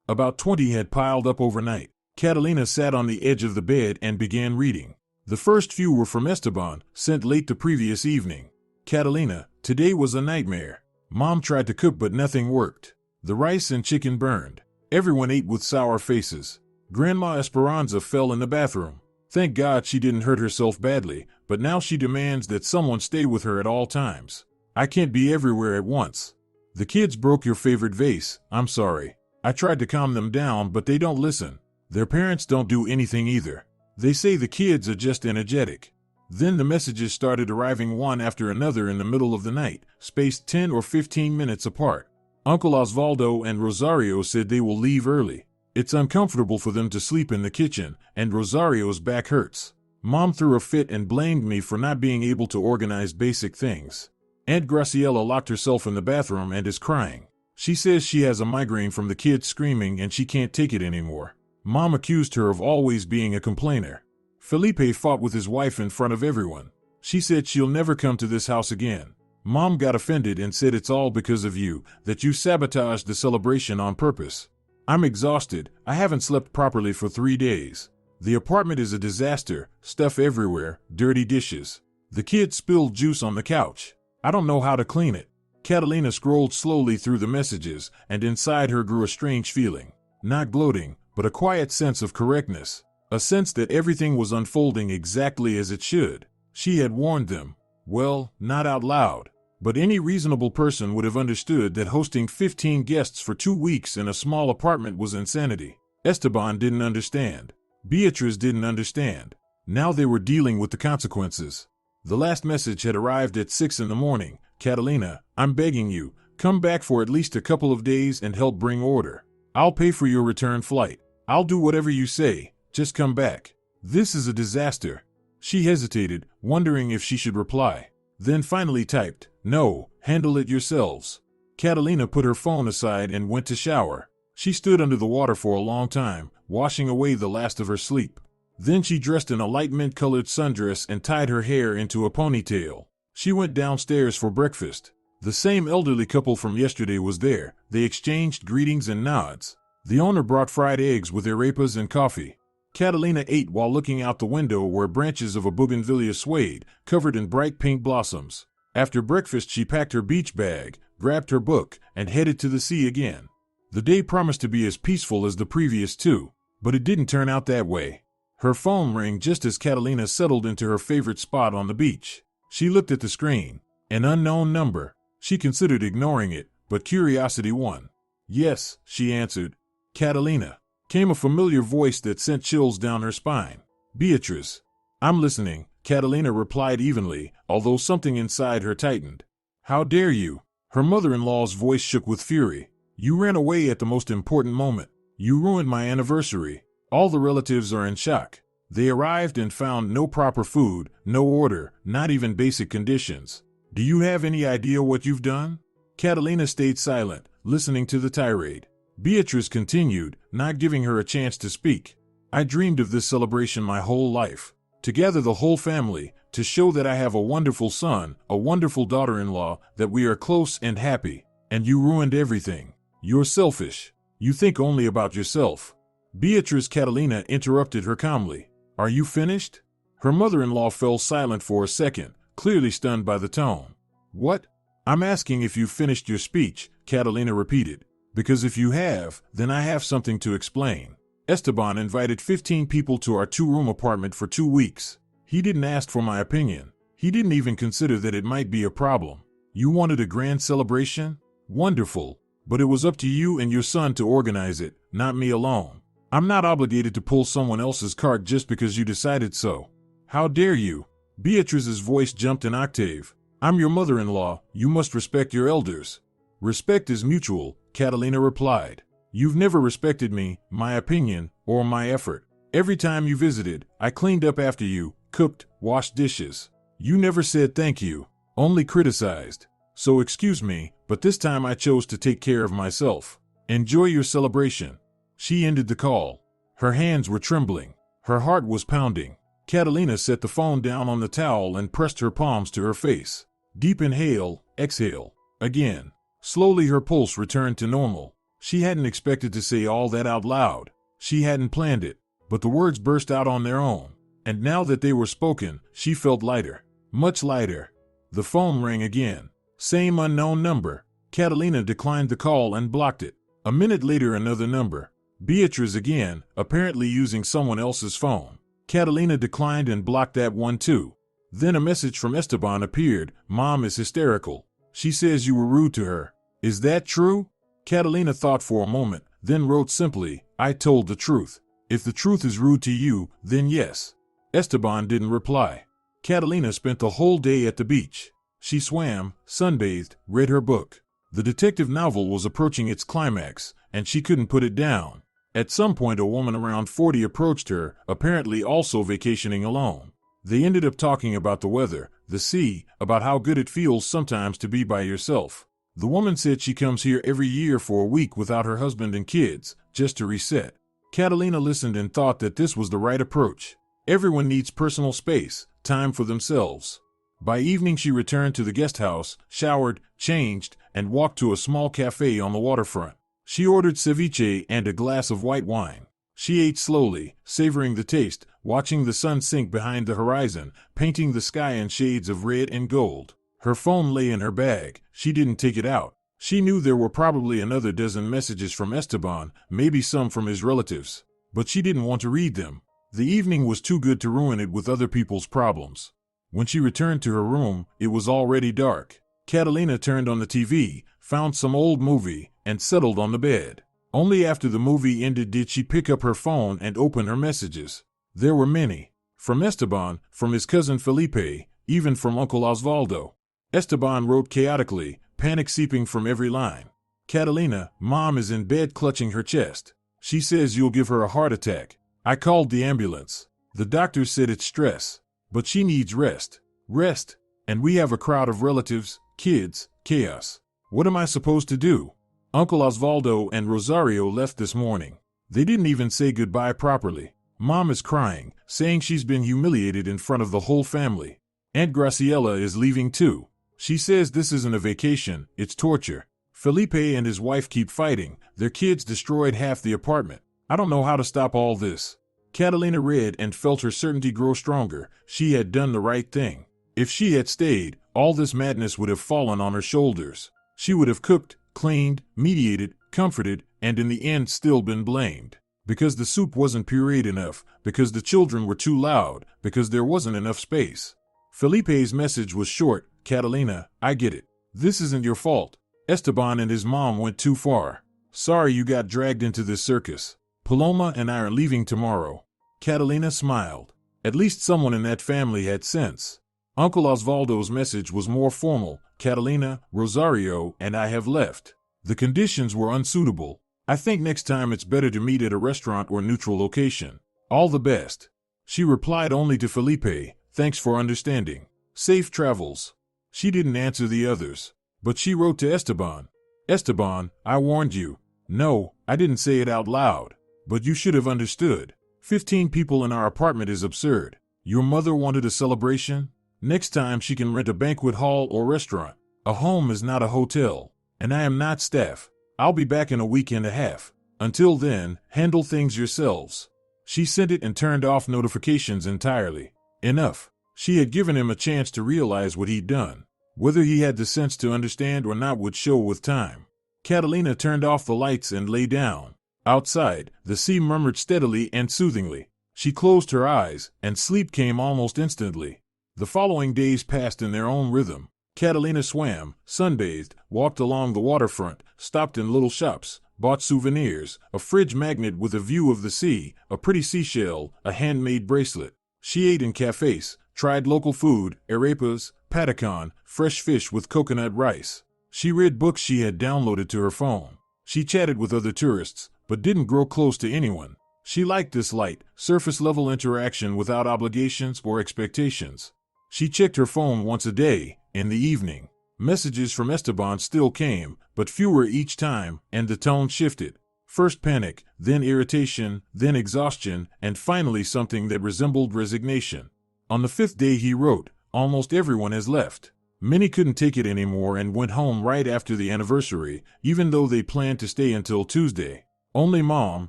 About 20 had piled up overnight. Catalina sat on the edge of the bed and began reading. The first few were from Esteban, sent late the previous evening. Catalina, today was a nightmare. Mom tried to cook but nothing worked. The rice and chicken burned. Everyone ate with sour faces. Grandma Esperanza fell in the bathroom. Thank God she didn't hurt herself badly, but now she demands that someone stay with her at all times. I can't be everywhere at once. The kids broke your favorite vase. I'm sorry. I tried to calm them down, but they don't listen. Their parents don't do anything either. They say the kids are just energetic. Then the messages started arriving one after another in the middle of the night, spaced 10 or 15 minutes apart. Uncle Osvaldo and Rosario said they will leave early. It's uncomfortable for them to sleep in the kitchen, and Rosario's back hurts. Mom threw a fit and blamed me for not being able to organize basic things. Aunt Graciela locked herself in the bathroom and is crying. She says she has a migraine from the kids screaming and she can't take it anymore. Mom accused her of always being a complainer. Felipe fought with his wife in front of everyone. She said she'll never come to this house again. Mom got offended and said it's all because of you, that you sabotaged the celebration on purpose. I'm exhausted. I haven't slept properly for 3 days. The apartment is a disaster, stuff everywhere, dirty dishes. The kids spilled juice on the couch. I don't know how to clean it. Catalina scrolled slowly through the messages, and inside her grew a strange feeling. Not gloating, but a quiet sense of correctness. A sense that everything was unfolding exactly as it should. She had warned them. Well, not out loud. But any reasonable person would have understood that hosting 15 guests for 2 weeks in a small apartment was insanity. Esteban didn't understand. Beatriz didn't understand. Now they were dealing with the consequences. The last message had arrived at 6 in the morning. Catalina, I'm begging you, come back for at least a couple of days and help bring order. I'll pay for your return flight. I'll do whatever you say. Just come back. This is a disaster. She hesitated, wondering if she should reply. Then finally typed, No, handle it yourselves. Catalina put her phone aside and went to shower. She stood under the water for a long time, washing away the last of her sleep. Then she dressed in a light mint-colored sundress and tied her hair into a ponytail. She went downstairs for breakfast. The same elderly couple from yesterday was there. They exchanged greetings and nods. The owner brought fried eggs with arepas and coffee. Catalina ate while looking out the window where branches of a bougainvillea swayed, covered in bright pink blossoms. After breakfast she packed her beach bag, grabbed her book, and headed to the sea again. The day promised to be as peaceful as the previous two, but it didn't turn out that way. Her phone rang just as Catalina settled into her favorite spot on the beach. She looked at the screen. An unknown number. She considered ignoring it, but curiosity won. Yes, she answered. Catalina. Came a familiar voice that sent chills down her spine. Beatriz. I'm listening, Catalina replied evenly, although something inside her tightened. How dare you? Her mother-in-law's voice shook with fury. You ran away at the most important moment. You ruined my anniversary. All the relatives are in shock. They arrived and found no proper food, no order, not even basic conditions. Do you have any idea what you've done? Catalina stayed silent, listening to the tirade. Beatriz continued, not giving her a chance to speak. I dreamed of this celebration my whole life. To gather the whole family, to show that I have a wonderful son, a wonderful daughter-in-law, that we are close and happy. And you ruined everything. You're selfish. You think only about yourself. Beatriz Catalina interrupted her calmly. Are you finished? Her mother-in-law fell silent for a second, clearly stunned by the tone. What? I'm asking if you've finished your speech, Catalina repeated. Because if you have, then I have something to explain. Esteban invited 15 people to our 2-room apartment for 2 weeks. He didn't ask for my opinion. He didn't even consider that it might be a problem. You wanted a grand celebration? Wonderful. But it was up to you and your son to organize it, not me alone. I'm not obligated to pull someone else's cart just because you decided so. How dare you? Beatriz's voice jumped an octave. I'm your mother-in-law. You must respect your elders. Respect is mutual, Catalina replied. You've never respected me, my opinion, or my effort. Every time you visited, I cleaned up after you, cooked, washed dishes. You never said thank you, only criticized. So excuse me, but this time I chose to take care of myself. Enjoy your celebration. She ended the call. Her hands were trembling. Her heart was pounding. Catalina set the phone down on the towel and pressed her palms to her face. Deep inhale, exhale. Again. Slowly her pulse returned to normal. She hadn't expected to say all that out loud. She hadn't planned it. But the words burst out on their own. And now that they were spoken, she felt lighter. Much lighter. The phone rang again. Same unknown number. Catalina declined the call and blocked it. A minute later another number. Beatrice again, apparently using someone else's phone. Catalina declined and blocked that one too. Then a message from Esteban appeared. Mom is hysterical. She says you were rude to her. Is that true? Catalina thought for a moment, then wrote simply, I told the truth. If the truth is rude to you, then yes. Esteban didn't reply. Catalina spent the whole day at the beach. She swam, sunbathed, read her book. The detective novel was approaching its climax, and she couldn't put it down. At some point a woman around 40 approached her, apparently also vacationing alone. They ended up talking about the weather, the sea, about how good it feels sometimes to be by yourself. The woman said she comes here every year for a week without her husband and kids, just to reset. Catalina listened and thought that this was the right approach. Everyone needs personal space, time for themselves. By evening she returned to the guest house, showered, changed, and walked to a small cafe on the waterfront. She ordered ceviche and a glass of white wine. She ate slowly, savoring the taste, watching the sun sink behind the horizon, painting the sky in shades of red and gold. Her phone lay in her bag. She didn't take it out. She knew there were probably another dozen messages from Esteban, maybe some from his relatives. But she didn't want to read them. The evening was too good to ruin it with other people's problems. When she returned to her room, it was already dark. Catalina turned on the TV, found some old movie, and settled on the bed. Only after the movie ended did she pick up her phone and open her messages. There were many. From Esteban, from his cousin Felipe, even from Uncle Osvaldo. Esteban wrote chaotically, panic seeping from every line. Catalina, Mom is in bed clutching her chest. She says you'll give her a heart attack. I called the ambulance. The doctor said it's stress. But she needs rest. Rest. And we have a crowd of relatives, kids, chaos. What am I supposed to do? Uncle Osvaldo and Rosario left this morning. They didn't even say goodbye properly. Mom is crying, saying she's been humiliated in front of the whole family. Aunt Graciela is leaving too. She says this isn't a vacation, it's torture. Felipe and his wife keep fighting. Their kids destroyed half the apartment. I don't know how to stop all this. Catalina read and felt her certainty grow stronger. She had done the right thing. If she had stayed, all this madness would have fallen on her shoulders. She would have cooked, cleaned, mediated, comforted, and in the end still been blamed. Because the soup wasn't pureed enough, because the children were too loud, because there wasn't enough space. Felipe's message was short. Catalina, I get it. This isn't your fault. Esteban and his mom went too far. Sorry you got dragged into this circus. Paloma and I are leaving tomorrow. Catalina smiled. At least someone in that family had sense. Uncle Osvaldo's message was more formal. Catalina, Rosario, and I have left. The conditions were unsuitable. I think next time it's better to meet at a restaurant or neutral location. All the best. She replied only to Felipe, thanks for understanding. Safe travels. She didn't answer the others. But she wrote to Esteban. Esteban, I warned you. No, I didn't say it out loud. But you should have understood. 15 people in our apartment is absurd. Your mother wanted a celebration? Next time she can rent a banquet hall or restaurant. A home is not a hotel. And I am not staff. I'll be back in a week and a half. Until then, handle things yourselves. She sent it and turned off notifications entirely. Enough. She had given him a chance to realize what he'd done. Whether he had the sense to understand or not would show with time. Catalina turned off the lights and lay down. Outside, the sea murmured steadily and soothingly. She closed her eyes, and sleep came almost instantly. The following days passed in their own rhythm. Catalina swam, sunbathed, walked along the waterfront, stopped in little shops, bought souvenirs, a fridge magnet with a view of the sea, a pretty seashell, a handmade bracelet. She ate in cafes, tried local food, arepas, patacon, fresh fish with coconut rice. She read books she had downloaded to her phone. She chatted with other tourists, but didn't grow close to anyone. She liked this light, surface-level interaction without obligations or expectations. She checked her phone once a day, in the evening. Messages from Esteban still came, but fewer each time, and the tone shifted. First panic, then irritation, then exhaustion, and finally something that resembled resignation. On the 5th day he wrote, "Almost everyone has left. Many couldn't take it anymore and went home right after the anniversary, even though they planned to stay until Tuesday. Only Mom,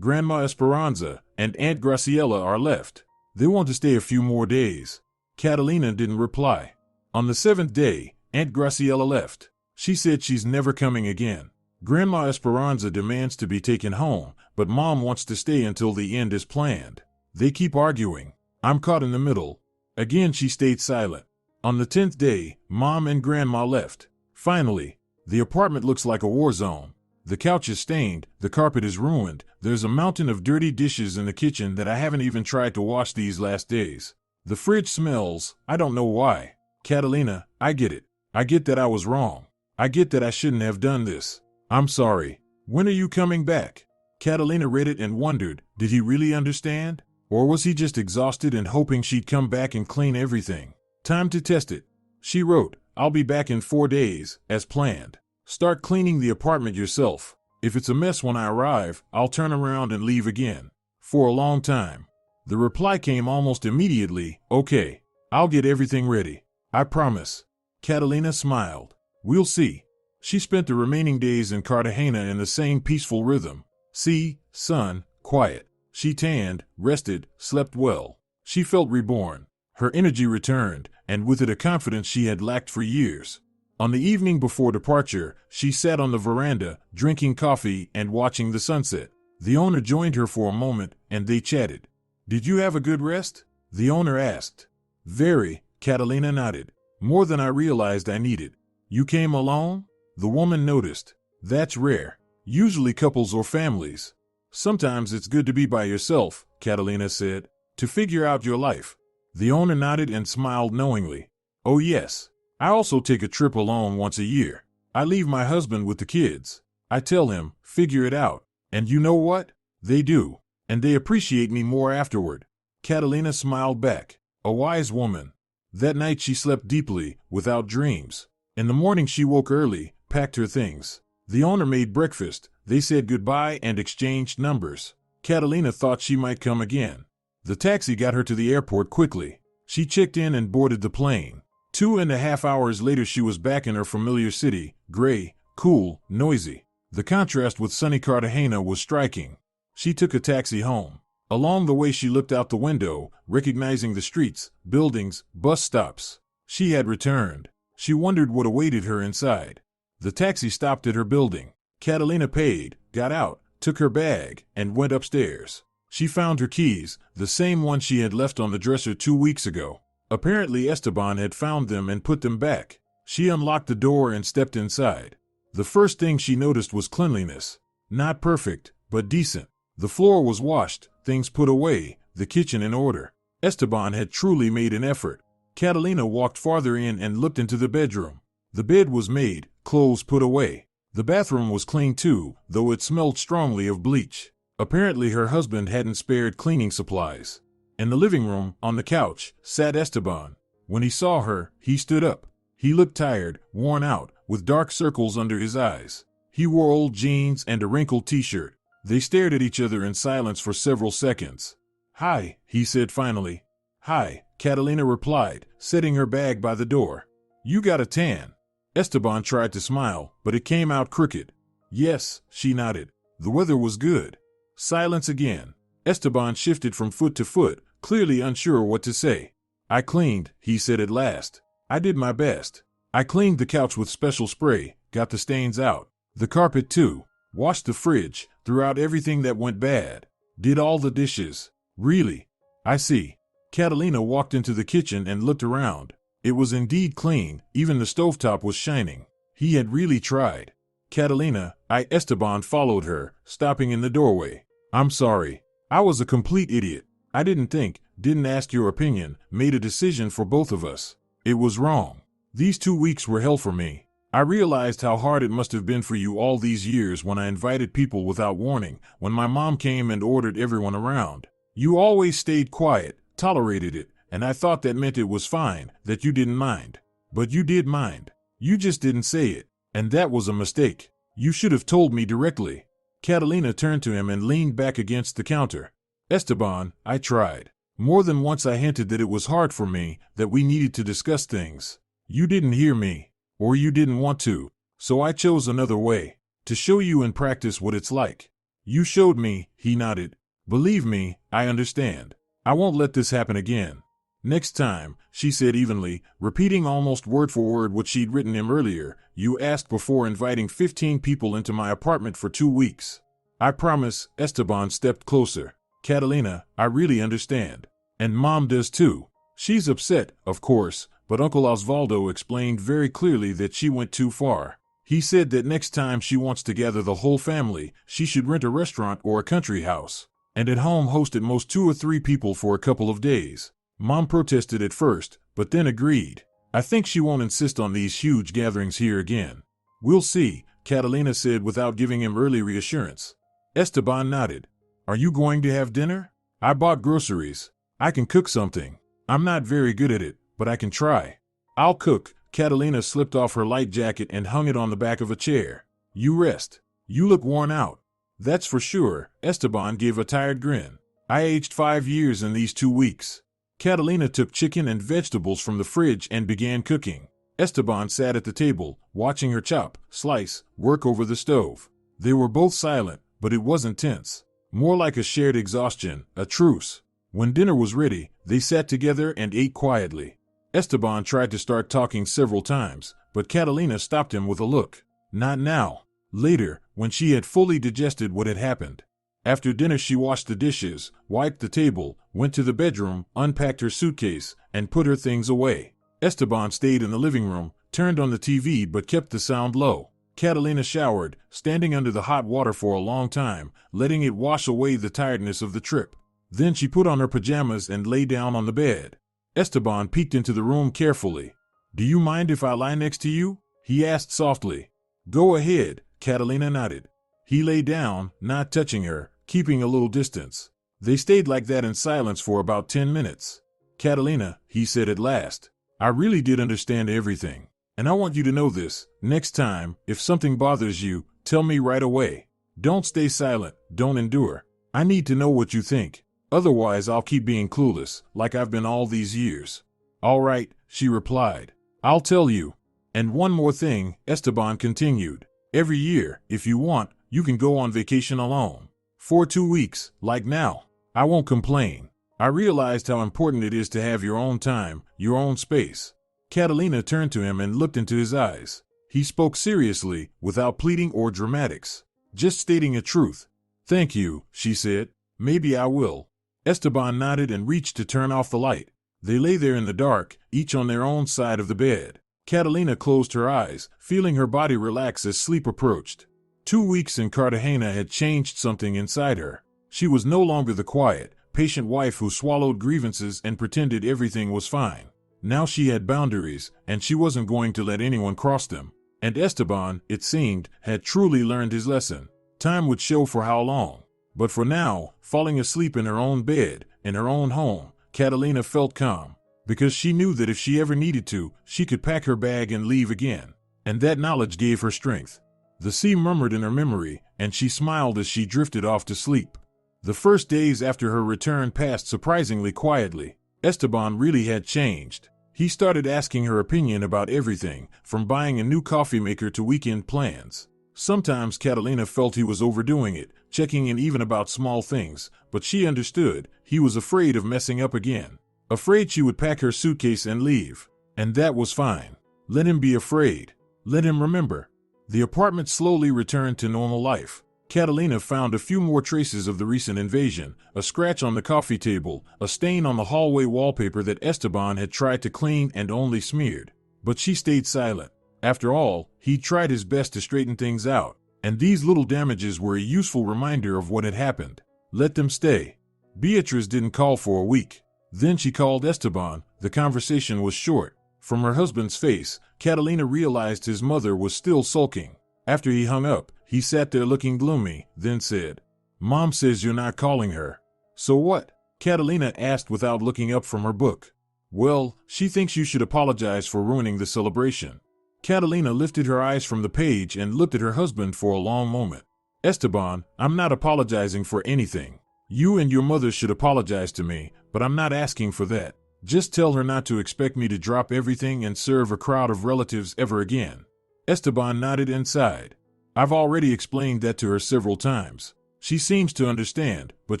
Grandma Esperanza, and Aunt Graciela are left. They want to stay a few more days." Catalina didn't reply. On the 7th day, Aunt Graciela left. She said she's never coming again. Grandma Esperanza demands to be taken home, but Mom wants to stay until the end is planned. They keep arguing. I'm caught in the middle. Again she stayed silent. On the 10th day, Mom and Grandma left. Finally, the apartment looks like a war zone. The couch is stained, the carpet is ruined, there's a mountain of dirty dishes in the kitchen that I haven't even tried to wash these last days. The fridge smells, I don't know why. Catalina, I get it. I get that I was wrong. I get that I shouldn't have done this. I'm sorry. When are you coming back? Catalina read it and wondered, did he really understand? Or was he just exhausted and hoping she'd come back and clean everything? Time to test it. She wrote, I'll be back in 4 days, as planned. Start cleaning the apartment yourself. If it's a mess when I arrive, I'll turn around and leave again. For a long time. The reply came almost immediately, okay, I'll get everything ready. I promise. Catalina smiled. We'll see. She spent the remaining days in Cartagena in the same peaceful rhythm. Sea, sun, quiet. She tanned, rested, slept well. She felt reborn. Her energy returned, and with it a confidence she had lacked for years. On the evening before departure, she sat on the veranda, drinking coffee and watching the sunset. The owner joined her for a moment, and they chatted. Did you have a good rest? The owner asked. Very, Catalina nodded. More than I realized I needed. You came alone? The woman noticed. That's rare. Usually couples or families. Sometimes it's good to be by yourself, Catalina said, to figure out your life. The owner nodded and smiled knowingly. Oh yes. I also take a trip alone once a year. I leave my husband with the kids. I tell him, figure it out. And you know what? They do. And they appreciate me more afterward. Catalina smiled back. A wise woman. That night she slept deeply, without dreams. In the morning she woke early, packed her things. The owner made breakfast. They said goodbye and exchanged numbers. Catalina thought she might come again. The taxi got her to the airport quickly. She checked in and boarded the plane. 2.5 hours later she was back in her familiar city, gray, cool, noisy. The contrast with sunny Cartagena was striking. She took a taxi home. Along the way she looked out the window, recognizing the streets, buildings, bus stops. She had returned. She wondered what awaited her inside. The taxi stopped at her building. Catalina paid, got out, took her bag, and went upstairs. She found her keys, the same one she had left on the dresser 2 weeks ago. Apparently Esteban had found them and put them back. She unlocked the door and stepped inside. The first thing she noticed was cleanliness. Not perfect, but decent. The floor was washed, things put away, the kitchen in order. Esteban had truly made an effort. Catalina walked farther in and looked into the bedroom. The bed was made, clothes put away. The bathroom was clean too, though it smelled strongly of bleach. Apparently her husband hadn't spared cleaning supplies. In the living room, on the couch, sat Esteban. When he saw her, he stood up. He looked tired, worn out, with dark circles under his eyes. He wore old jeans and a wrinkled t-shirt. They stared at each other in silence for several seconds. Hi, he said finally. Hi, Catalina replied, setting her bag by the door. You got a tan. Esteban tried to smile, but it came out crooked. Yes, she nodded. The weather was good. Silence again. Esteban shifted from foot to foot, clearly unsure what to say. I cleaned, he said at last. I did my best. I cleaned the couch with special spray, got the stains out. The carpet too. Washed the fridge, threw out everything that went bad. Did all the dishes. Really? I see. Catalina walked into the kitchen and looked around. It was indeed clean, even the stovetop was shining. He had really tried. Catalina, Esteban followed her, stopping in the doorway. I'm sorry. I was a complete idiot. I didn't ask your opinion, made a decision for both of us. It was wrong. These 2 weeks were hell for me. I realized how hard it must have been for you all these years when I invited people without warning, when my mom came and ordered everyone around. You always stayed quiet, tolerated it, and I thought that meant it was fine, that you didn't mind. But you did mind. You just didn't say it, and that was a mistake. You should have told me directly. Catalina turned to him and leaned back against the counter. Esteban, I tried. More than once I hinted that it was hard for me, that we needed to discuss things. You didn't hear me, or you didn't want to, so I chose another way, to show you in practice what it's like. You showed me, he nodded. Believe me, I understand. I won't let this happen again. Next time, she said evenly, repeating almost word for word what she'd written him earlier, you asked before inviting 15 people into my apartment for 2 weeks. I promise. Esteban stepped closer. Catalina, I really understand. And Mom does too. She's upset, of course, but Uncle Osvaldo explained very clearly that she went too far. He said that next time she wants to gather the whole family, she should rent a restaurant or a country house, and at home host at most 2 or 3 people for a couple of days. Mom protested at first, but then agreed. I think she won't insist on these huge gatherings here again. We'll see, Catalina said without giving him early reassurance. Esteban nodded. Are you going to have dinner? I bought groceries. I can cook something. I'm not very good at it, but I can try. I'll cook. Catalina slipped off her light jacket and hung it on the back of a chair. You rest. You look worn out. That's for sure. Esteban gave a tired grin. I aged 5 years in these 2 weeks. Catalina took chicken and vegetables from the fridge and began cooking. Esteban sat at the table, watching her chop, slice, work over the stove. They were both silent, but it wasn't tense. More like a shared exhaustion, a truce. When dinner was ready, they sat together and ate quietly. Esteban tried to start talking several times, but Catalina stopped him with a look. Not now. Later, when she had fully digested what had happened. After dinner she washed the dishes, wiped the table, went to the bedroom, unpacked her suitcase, and put her things away. Esteban stayed in the living room, turned on the TV but kept the sound low. Catalina showered, standing under the hot water for a long time, letting it wash away the tiredness of the trip. Then she put on her pajamas and lay down on the bed. Esteban peeked into the room carefully. Do you mind if I lie next to you? He asked softly. Go ahead, Catalina nodded. He lay down, not touching her, keeping a little distance. They stayed like that in silence for about 10 minutes. Catalina, he said at last, I really did understand everything. And I want you to know this. Next time, if something bothers you, tell me right away. Don't stay silent, don't endure. I need to know what you think. Otherwise I'll keep being clueless, like I've been all these years. All right, she replied. I'll tell you. And one more thing, Esteban continued. Every year, if you want, you can go on vacation alone. For 2 weeks, like now. I won't complain. I realized how important it is to have your own time, your own space. Catalina turned to him and looked into his eyes. He spoke seriously, without pleading or dramatics. Just stating a truth. Thank you, she said. Maybe I will. Esteban nodded and reached to turn off the light. They lay there in the dark, each on their own side of the bed. Catalina closed her eyes, feeling her body relax as sleep approached. 2 weeks in Cartagena had changed something inside her. She was no longer the quiet, patient wife who swallowed grievances and pretended everything was fine. Now she had boundaries, and she wasn't going to let anyone cross them. And Esteban, it seemed, had truly learned his lesson. Time would show for how long. But for now, falling asleep in her own bed, in her own home, Catalina felt calm. Because she knew that if she ever needed to, she could pack her bag and leave again. And that knowledge gave her strength. The sea murmured in her memory, and she smiled as she drifted off to sleep. The first days after her return passed surprisingly quietly. Esteban really had changed. He started asking her opinion about everything, from buying a new coffee maker to weekend plans. Sometimes Catalina felt he was overdoing it, checking in even about small things, but she understood. He was afraid of messing up again. Afraid she would pack her suitcase and leave. And that was fine. Let him be afraid. Let him remember. The apartment slowly returned to normal life. Catalina found a few more traces of the recent invasion, a scratch on the coffee table, a stain on the hallway wallpaper that Esteban had tried to clean and only smeared. But she stayed silent. After all, he tried his best to straighten things out, and these little damages were a useful reminder of what had happened. Let them stay. Beatriz didn't call for a week. Then she called Esteban. The conversation was short. From her husband's face, Catalina realized his mother was still sulking. After he hung up, he sat there looking gloomy, then said, Mom says you're not calling her. So what? Catalina asked without looking up from her book. Well, she thinks you should apologize for ruining the celebration. Catalina lifted her eyes from the page and looked at her husband for a long moment. Esteban, I'm not apologizing for anything. You and your mother should apologize to me, but I'm not asking for that. Just tell her not to expect me to drop everything and serve a crowd of relatives ever again. Esteban nodded and sighed. I've already explained that to her several times. She seems to understand, but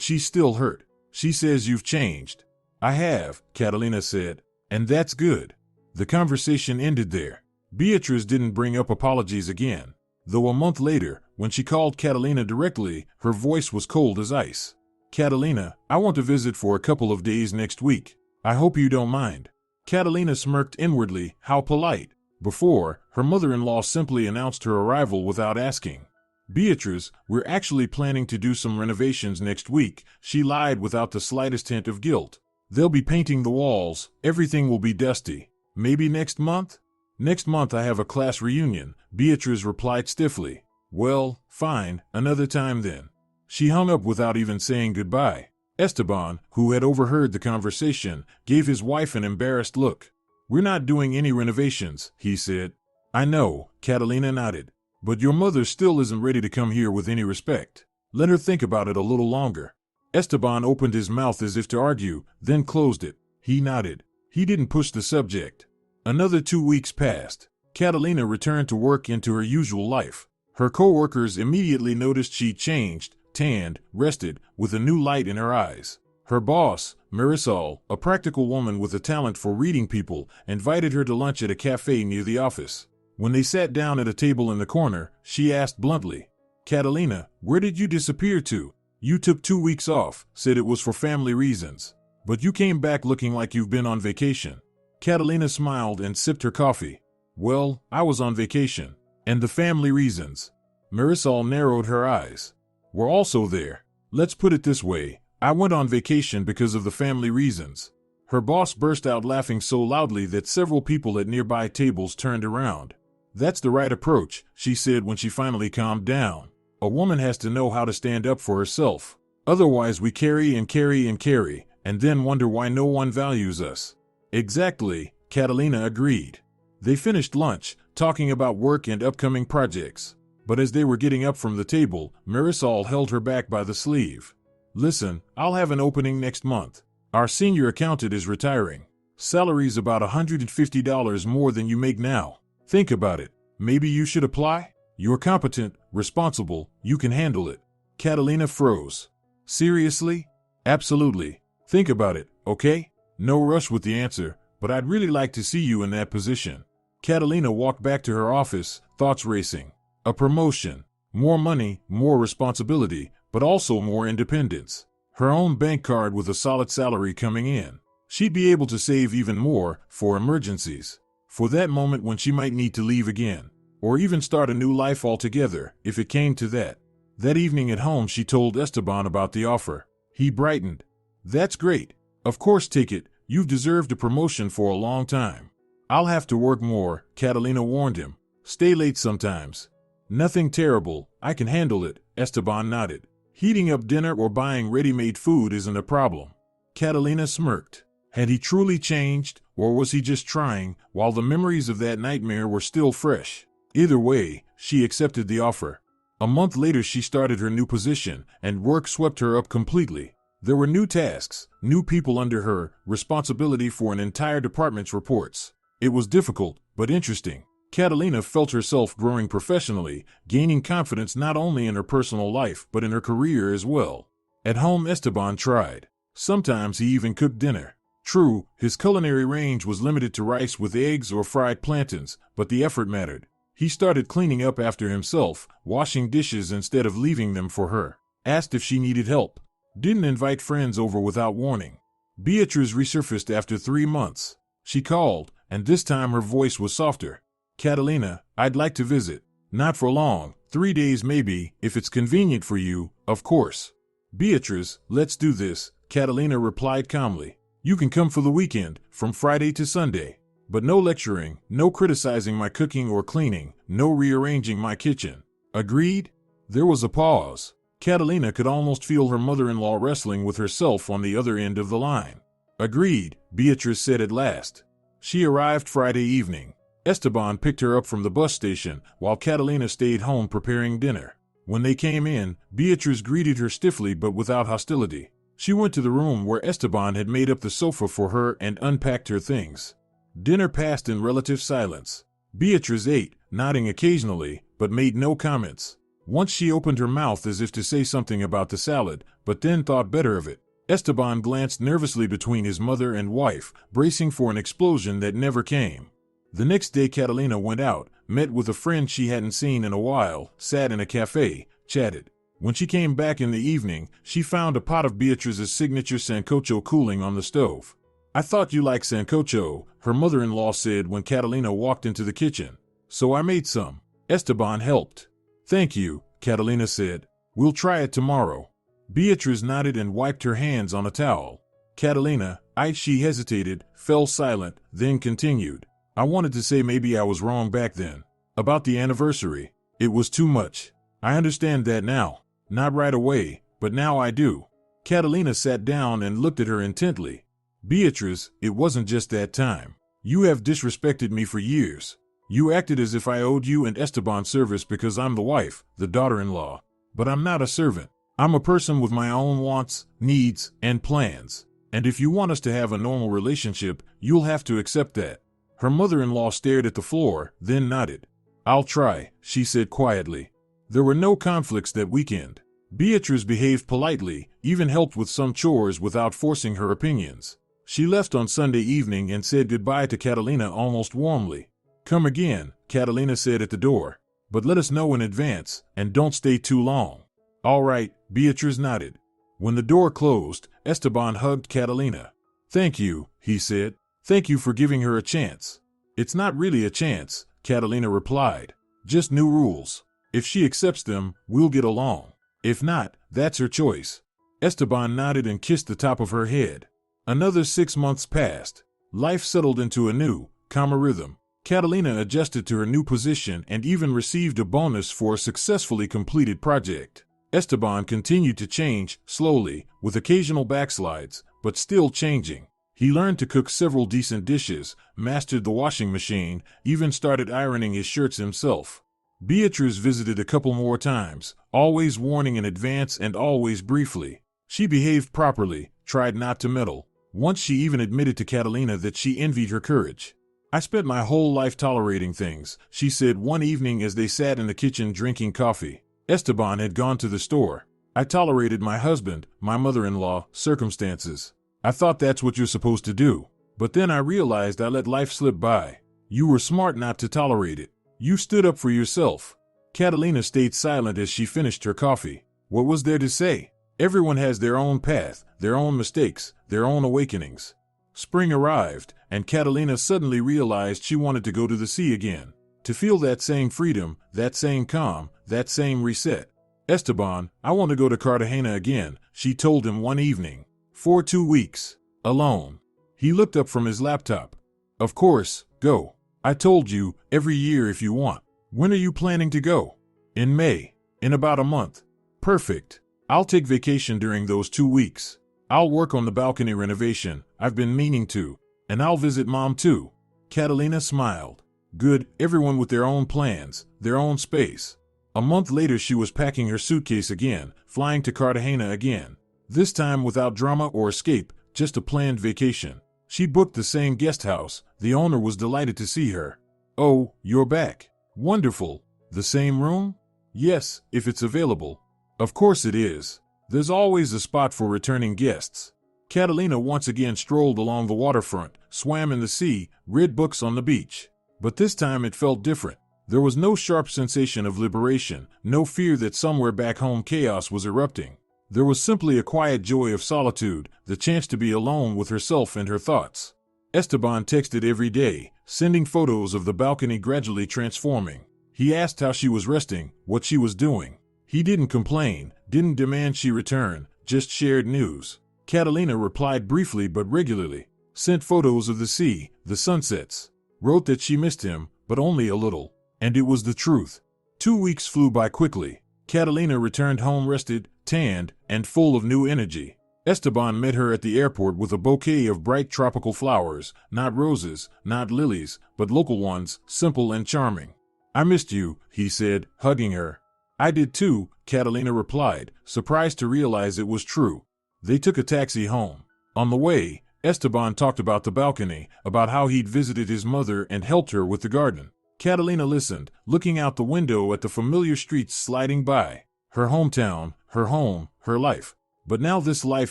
she's still hurt. She says you've changed. I have, Catalina said, and that's good. The conversation ended there. Beatriz didn't bring up apologies again, though a month later, when she called Catalina directly, her voice was cold as ice. Catalina, I want to visit for a couple of days next week. I hope you don't mind. Catalina smirked inwardly. How polite. Before, her mother-in-law simply announced her arrival without asking. Beatriz, we're actually planning to do some renovations next week, she lied without the slightest hint of guilt. They'll be painting the walls, everything will be dusty. Maybe next month? Next month I have a class reunion, Beatriz replied stiffly. Well, fine, another time then. She hung up without even saying goodbye. Esteban, who had overheard the conversation, gave his wife an embarrassed look. We're not doing any renovations, he said. I know, Catalina nodded. But your mother still isn't ready to come here with any respect. Let her think about it a little longer. Esteban opened his mouth as if to argue, then closed it. He nodded. He didn't push the subject. Another 2 weeks passed. Catalina returned to work into her usual life. Her co-workers immediately noticed she changed, tanned, rested, with a new light in her eyes. Her boss, Marisol, a practical woman with a talent for reading people, invited her to lunch at a cafe near the office. When they sat down at a table in the corner, she asked bluntly, Catalina, where did you disappear to? You took 2 weeks off, said it was for family reasons. But you came back looking like you've been on vacation. Catalina smiled and sipped her coffee. Well, I was on vacation. And the family reasons. Marisol narrowed her eyes. Were also there. Let's put it this way. I went on vacation because of the family reasons. Her boss burst out laughing so loudly that several people at nearby tables turned around. That's the right approach, she said when she finally calmed down. A woman has to know how to stand up for herself. Otherwise we carry and carry and carry, and then wonder why no one values us. Exactly, Catalina agreed. They finished lunch, talking about work and upcoming projects. But as they were getting up from the table, Marisol held her back by the sleeve. Listen, I'll have an opening next month. Our senior accountant is retiring. Salary's about $150 more than you make now. Think about it. Maybe you should apply? You're competent, responsible, you can handle it. Catalina froze. Seriously? Absolutely. Think about it, okay? No rush with the answer, but I'd really like to see you in that position. Catalina walked back to her office, thoughts racing. A promotion. More money, more responsibility, but also more independence. Her own bank card with a solid salary coming in. She'd be able to save even more for emergencies. For that moment when she might need to leave again. Or even start a new life altogether, if it came to that. That evening at home she told Esteban about the offer. He brightened. That's great. Of course take it, you've deserved a promotion for a long time. I'll have to work more, Catalina warned him. Stay late sometimes. Nothing terrible, I can handle it, Esteban nodded. Heating up dinner or buying ready-made food isn't a problem. Catalina smirked. Had he truly changed, or was he just trying, while the memories of that nightmare were still fresh? Either way, she accepted the offer. A month later she started her new position, and work swept her up completely. There were new tasks, new people under her, responsibility for an entire department's reports. It was difficult, but interesting. Catalina felt herself growing professionally, gaining confidence not only in her personal life but in her career as well. At home Esteban tried. Sometimes he even cooked dinner. True, his culinary range was limited to rice with eggs or fried plantains, but the effort mattered. He started cleaning up after himself, washing dishes instead of leaving them for her. Asked if she needed help. Didn't invite friends over without warning. Beatriz resurfaced after 3 months. She called, and this time her voice was softer. Catalina, I'd like to visit. Not for long, 3 days maybe, if it's convenient for you, of course. Beatriz, let's do this, Catalina replied calmly. You can come for the weekend, from Friday to Sunday. But no lecturing, no criticizing my cooking or cleaning, no rearranging my kitchen. Agreed? There was a pause. Catalina could almost feel her mother-in-law wrestling with herself on the other end of the line. Agreed, Beatriz said at last. She arrived Friday evening. Esteban picked her up from the bus station, while Catalina stayed home preparing dinner. When they came in, Beatrice greeted her stiffly but without hostility. She went to the room where Esteban had made up the sofa for her and unpacked her things. Dinner passed in relative silence. Beatrice ate, nodding occasionally, but made no comments. Once she opened her mouth as if to say something about the salad, but then thought better of it. Esteban glanced nervously between his mother and wife, bracing for an explosion that never came. The next day Catalina went out, met with a friend she hadn't seen in a while, sat in a cafe, chatted. When she came back in the evening, she found a pot of Beatrice's signature sancocho cooling on the stove. "I thought you liked sancocho," her mother-in-law said when Catalina walked into the kitchen. "So I made some." Esteban helped. "Thank you," Catalina said. "We'll try it tomorrow." Beatrice nodded and wiped her hands on a towel. Catalina, she hesitated, fell silent, then continued. "I wanted to say maybe I was wrong back then. About the anniversary. It was too much. I understand that now. Not right away, but now I do." Catalina sat down and looked at her intently. "Beatrice, it wasn't just that time. You have disrespected me for years. You acted as if I owed you and Esteban service because I'm the wife, the daughter-in-law. But I'm not a servant. I'm a person with my own wants, needs, and plans. And if you want us to have a normal relationship, you'll have to accept that." Her mother-in-law stared at the floor, then nodded. "I'll try," she said quietly. There were no conflicts that weekend. Beatrice behaved politely, even helped with some chores without forcing her opinions. She left on Sunday evening and said goodbye to Catalina almost warmly. "Come again," Catalina said at the door. "But let us know in advance, and don't stay too long." "All right," Beatrice nodded. When the door closed, Esteban hugged Catalina. "Thank you," he said. "Thank you for giving her a chance." "It's not really a chance," Catalina replied. "Just new rules. If she accepts them, we'll get along. If not, that's her choice." Esteban nodded and kissed the top of her head. Another 6 months passed. Life settled into a new, calmer rhythm. Catalina adjusted to her new position and even received a bonus for a successfully completed project. Esteban continued to change, slowly, with occasional backslides, but still changing. He learned to cook several decent dishes, mastered the washing machine, even started ironing his shirts himself. Beatrice visited a couple more times, always warning in advance and always briefly. She behaved properly, tried not to meddle. Once she even admitted to Catalina that she envied her courage. "I spent my whole life tolerating things," she said one evening as they sat in the kitchen drinking coffee. Esteban had gone to the store. "I tolerated my husband, my mother-in-law, circumstances. I thought that's what you're supposed to do. But then I realized I let life slip by. You were smart not to tolerate it. You stood up for yourself." Catalina stayed silent as she finished her coffee. What was there to say? Everyone has their own path, their own mistakes, their own awakenings. Spring arrived, and Catalina suddenly realized she wanted to go to the sea again. To feel that same freedom, that same calm, that same reset. "Esteban, I want to go to Cartagena again," she told him one evening. "For 2 weeks. Alone." He looked up from his laptop. "Of course, go. I told you, every year if you want. When are you planning to go?" "In May. In about a month." "Perfect. I'll take vacation during those 2 weeks. I'll work on the balcony renovation, I've been meaning to. And I'll visit Mom too." Catalina smiled. Good, everyone with their own plans, their own space. A month later she was packing her suitcase again, flying to Cartagena again. This time without drama or escape, just a planned vacation. She booked the same guest house. The owner was delighted to see her. "Oh, you're back. Wonderful. The same room?" "Yes, if it's available." "Of course it is. There's always a spot for returning guests." Catalina once again strolled along the waterfront, swam in the sea, read books on the beach. But this time it felt different. There was no sharp sensation of liberation, no fear that somewhere back home chaos was erupting. There was simply a quiet joy of solitude, the chance to be alone with herself and her thoughts. Esteban texted every day, sending photos of the balcony gradually transforming. He asked how she was resting, what she was doing. He didn't complain, didn't demand she return, just shared news. Catalina replied briefly but regularly, sent photos of the sea, the sunsets, wrote that she missed him, but only a little. And it was the truth. 2 weeks flew by quickly. Catalina returned home rested, tanned, and full of new energy. Esteban met her at the airport with a bouquet of bright tropical flowers, not roses, not lilies, but local ones, simple and charming. "I missed you," he said, hugging her. "I did too," Catalina replied, surprised to realize it was true. They took a taxi home. On the way, Esteban talked about the balcony, about how he'd visited his mother and helped her with the garden. Catalina listened, looking out the window at the familiar streets sliding by. Her hometown, her home, her life. But now this life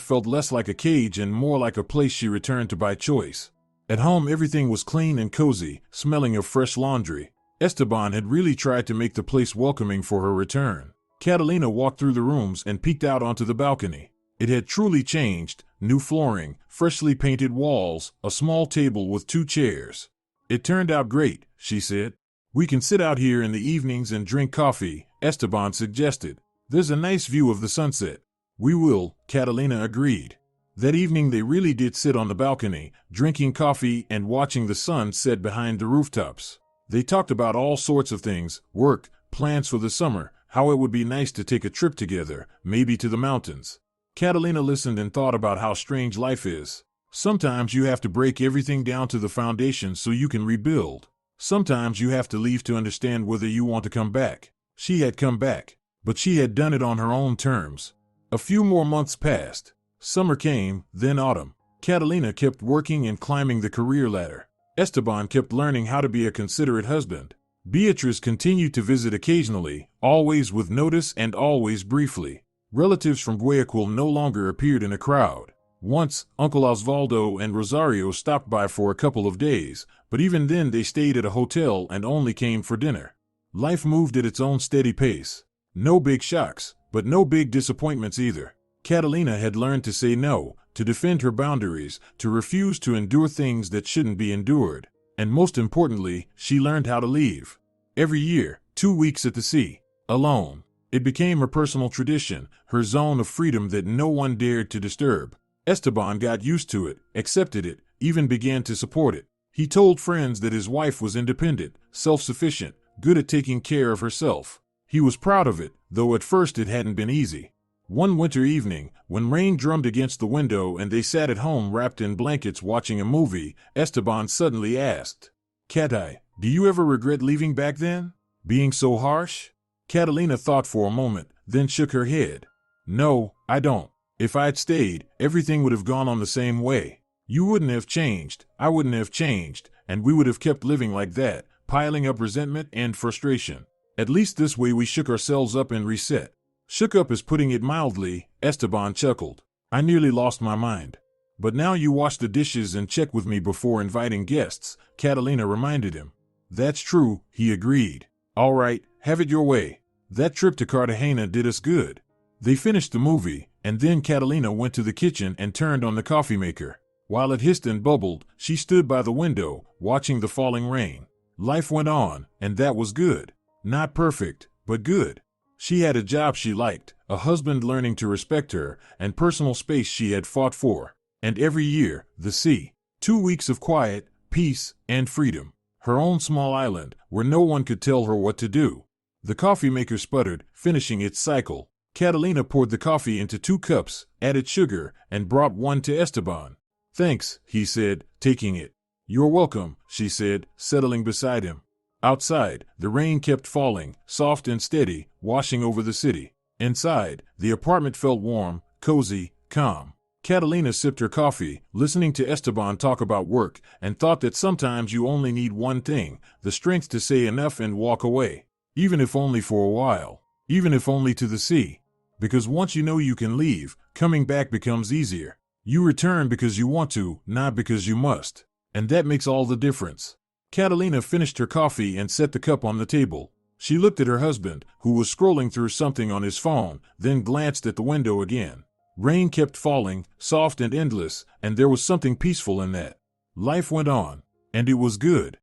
felt less like a cage and more like a place she returned to by choice. At home everything was clean and cozy, smelling of fresh laundry. Esteban had really tried to make the place welcoming for her return. Catalina walked through the rooms and peeked out onto the balcony. It had truly changed, new flooring, freshly painted walls, a small table with 2 chairs. It turned out great, she said. We can sit out here in the evenings and drink coffee, Esteban suggested. There's a nice view of the sunset. We will, Catalina agreed. That evening they really did sit on the balcony, drinking coffee and watching the sun set behind the rooftops. They talked about all sorts of things, work, plans for the summer, how it would be nice to take a trip together, maybe to the mountains. Catalina listened and thought about how strange life is. Sometimes you have to break everything down to the foundation so you can rebuild. Sometimes you have to leave to understand whether you want to come back. She had come back, but she had done it on her own terms. A few more months passed. Summer came, then autumn. Catalina kept working and climbing the career ladder. Esteban kept learning how to be a considerate husband. Beatriz continued to visit occasionally, always with notice and always briefly. Relatives from Guayaquil no longer appeared in a crowd. Once, Uncle Osvaldo and Rosario stopped by for a couple of days, but even then they stayed at a hotel and only came for dinner. Life moved at its own steady pace. No big shocks, but no big disappointments either. Catalina had learned to say no, to defend her boundaries, to refuse to endure things that shouldn't be endured. And most importantly, she learned how to leave. Every year, 2 weeks at the sea, alone. It became her personal tradition, her zone of freedom that no one dared to disturb. Esteban got used to it, accepted it, even began to support it. He told friends that his wife was independent, self-sufficient, good at taking care of herself. He was proud of it, though at first it hadn't been easy. One winter evening, when rain drummed against the window and they sat at home wrapped in blankets watching a movie, Esteban suddenly asked, "Catai, do you ever regret leaving back then? Being so harsh?" Catalina thought for a moment, then shook her head. "No, I don't. If I'd stayed, everything would have gone on the same way. You wouldn't have changed, I wouldn't have changed, and we would have kept living like that, piling up resentment and frustration. At least this way we shook ourselves up and reset." Shook up is putting it mildly, Esteban chuckled. "I nearly lost my mind. But now you wash the dishes and check with me before inviting guests," Catalina reminded him. "That's true," he agreed. "All right, have it your way. That trip to Cartagena did us good." They finished the movie, and then Catalina went to the kitchen and turned on the coffee maker. While it hissed and bubbled, she stood by the window, watching the falling rain. Life went on, and that was good. Not perfect, but good. She had a job she liked, a husband learning to respect her, and personal space she had fought for. And every year, the sea. 2 weeks of quiet, peace, and freedom. Her own small island, where no one could tell her what to do. The coffee maker sputtered, finishing its cycle. Catalina poured the coffee into 2 cups, added sugar, and brought one to Esteban. "Thanks," he said, taking it. "You're welcome," she said, settling beside him. Outside, the rain kept falling, soft and steady, washing over the city. Inside, the apartment felt warm, cozy, calm. Catalina sipped her coffee, listening to Esteban talk about work, and thought that sometimes you only need one thing, the strength to say enough and walk away. Even if only for a while. Even if only to the sea. Because once you know you can leave, coming back becomes easier. You return because you want to, not because you must. And that makes all the difference. Catalina finished her coffee and set the cup on the table. She looked at her husband, who was scrolling through something on his phone, then glanced at the window again. Rain kept falling, soft and endless, and there was something peaceful in that. Life went on, and it was good.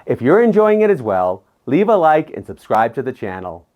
If you're enjoying it as well, leave a like and subscribe to the channel.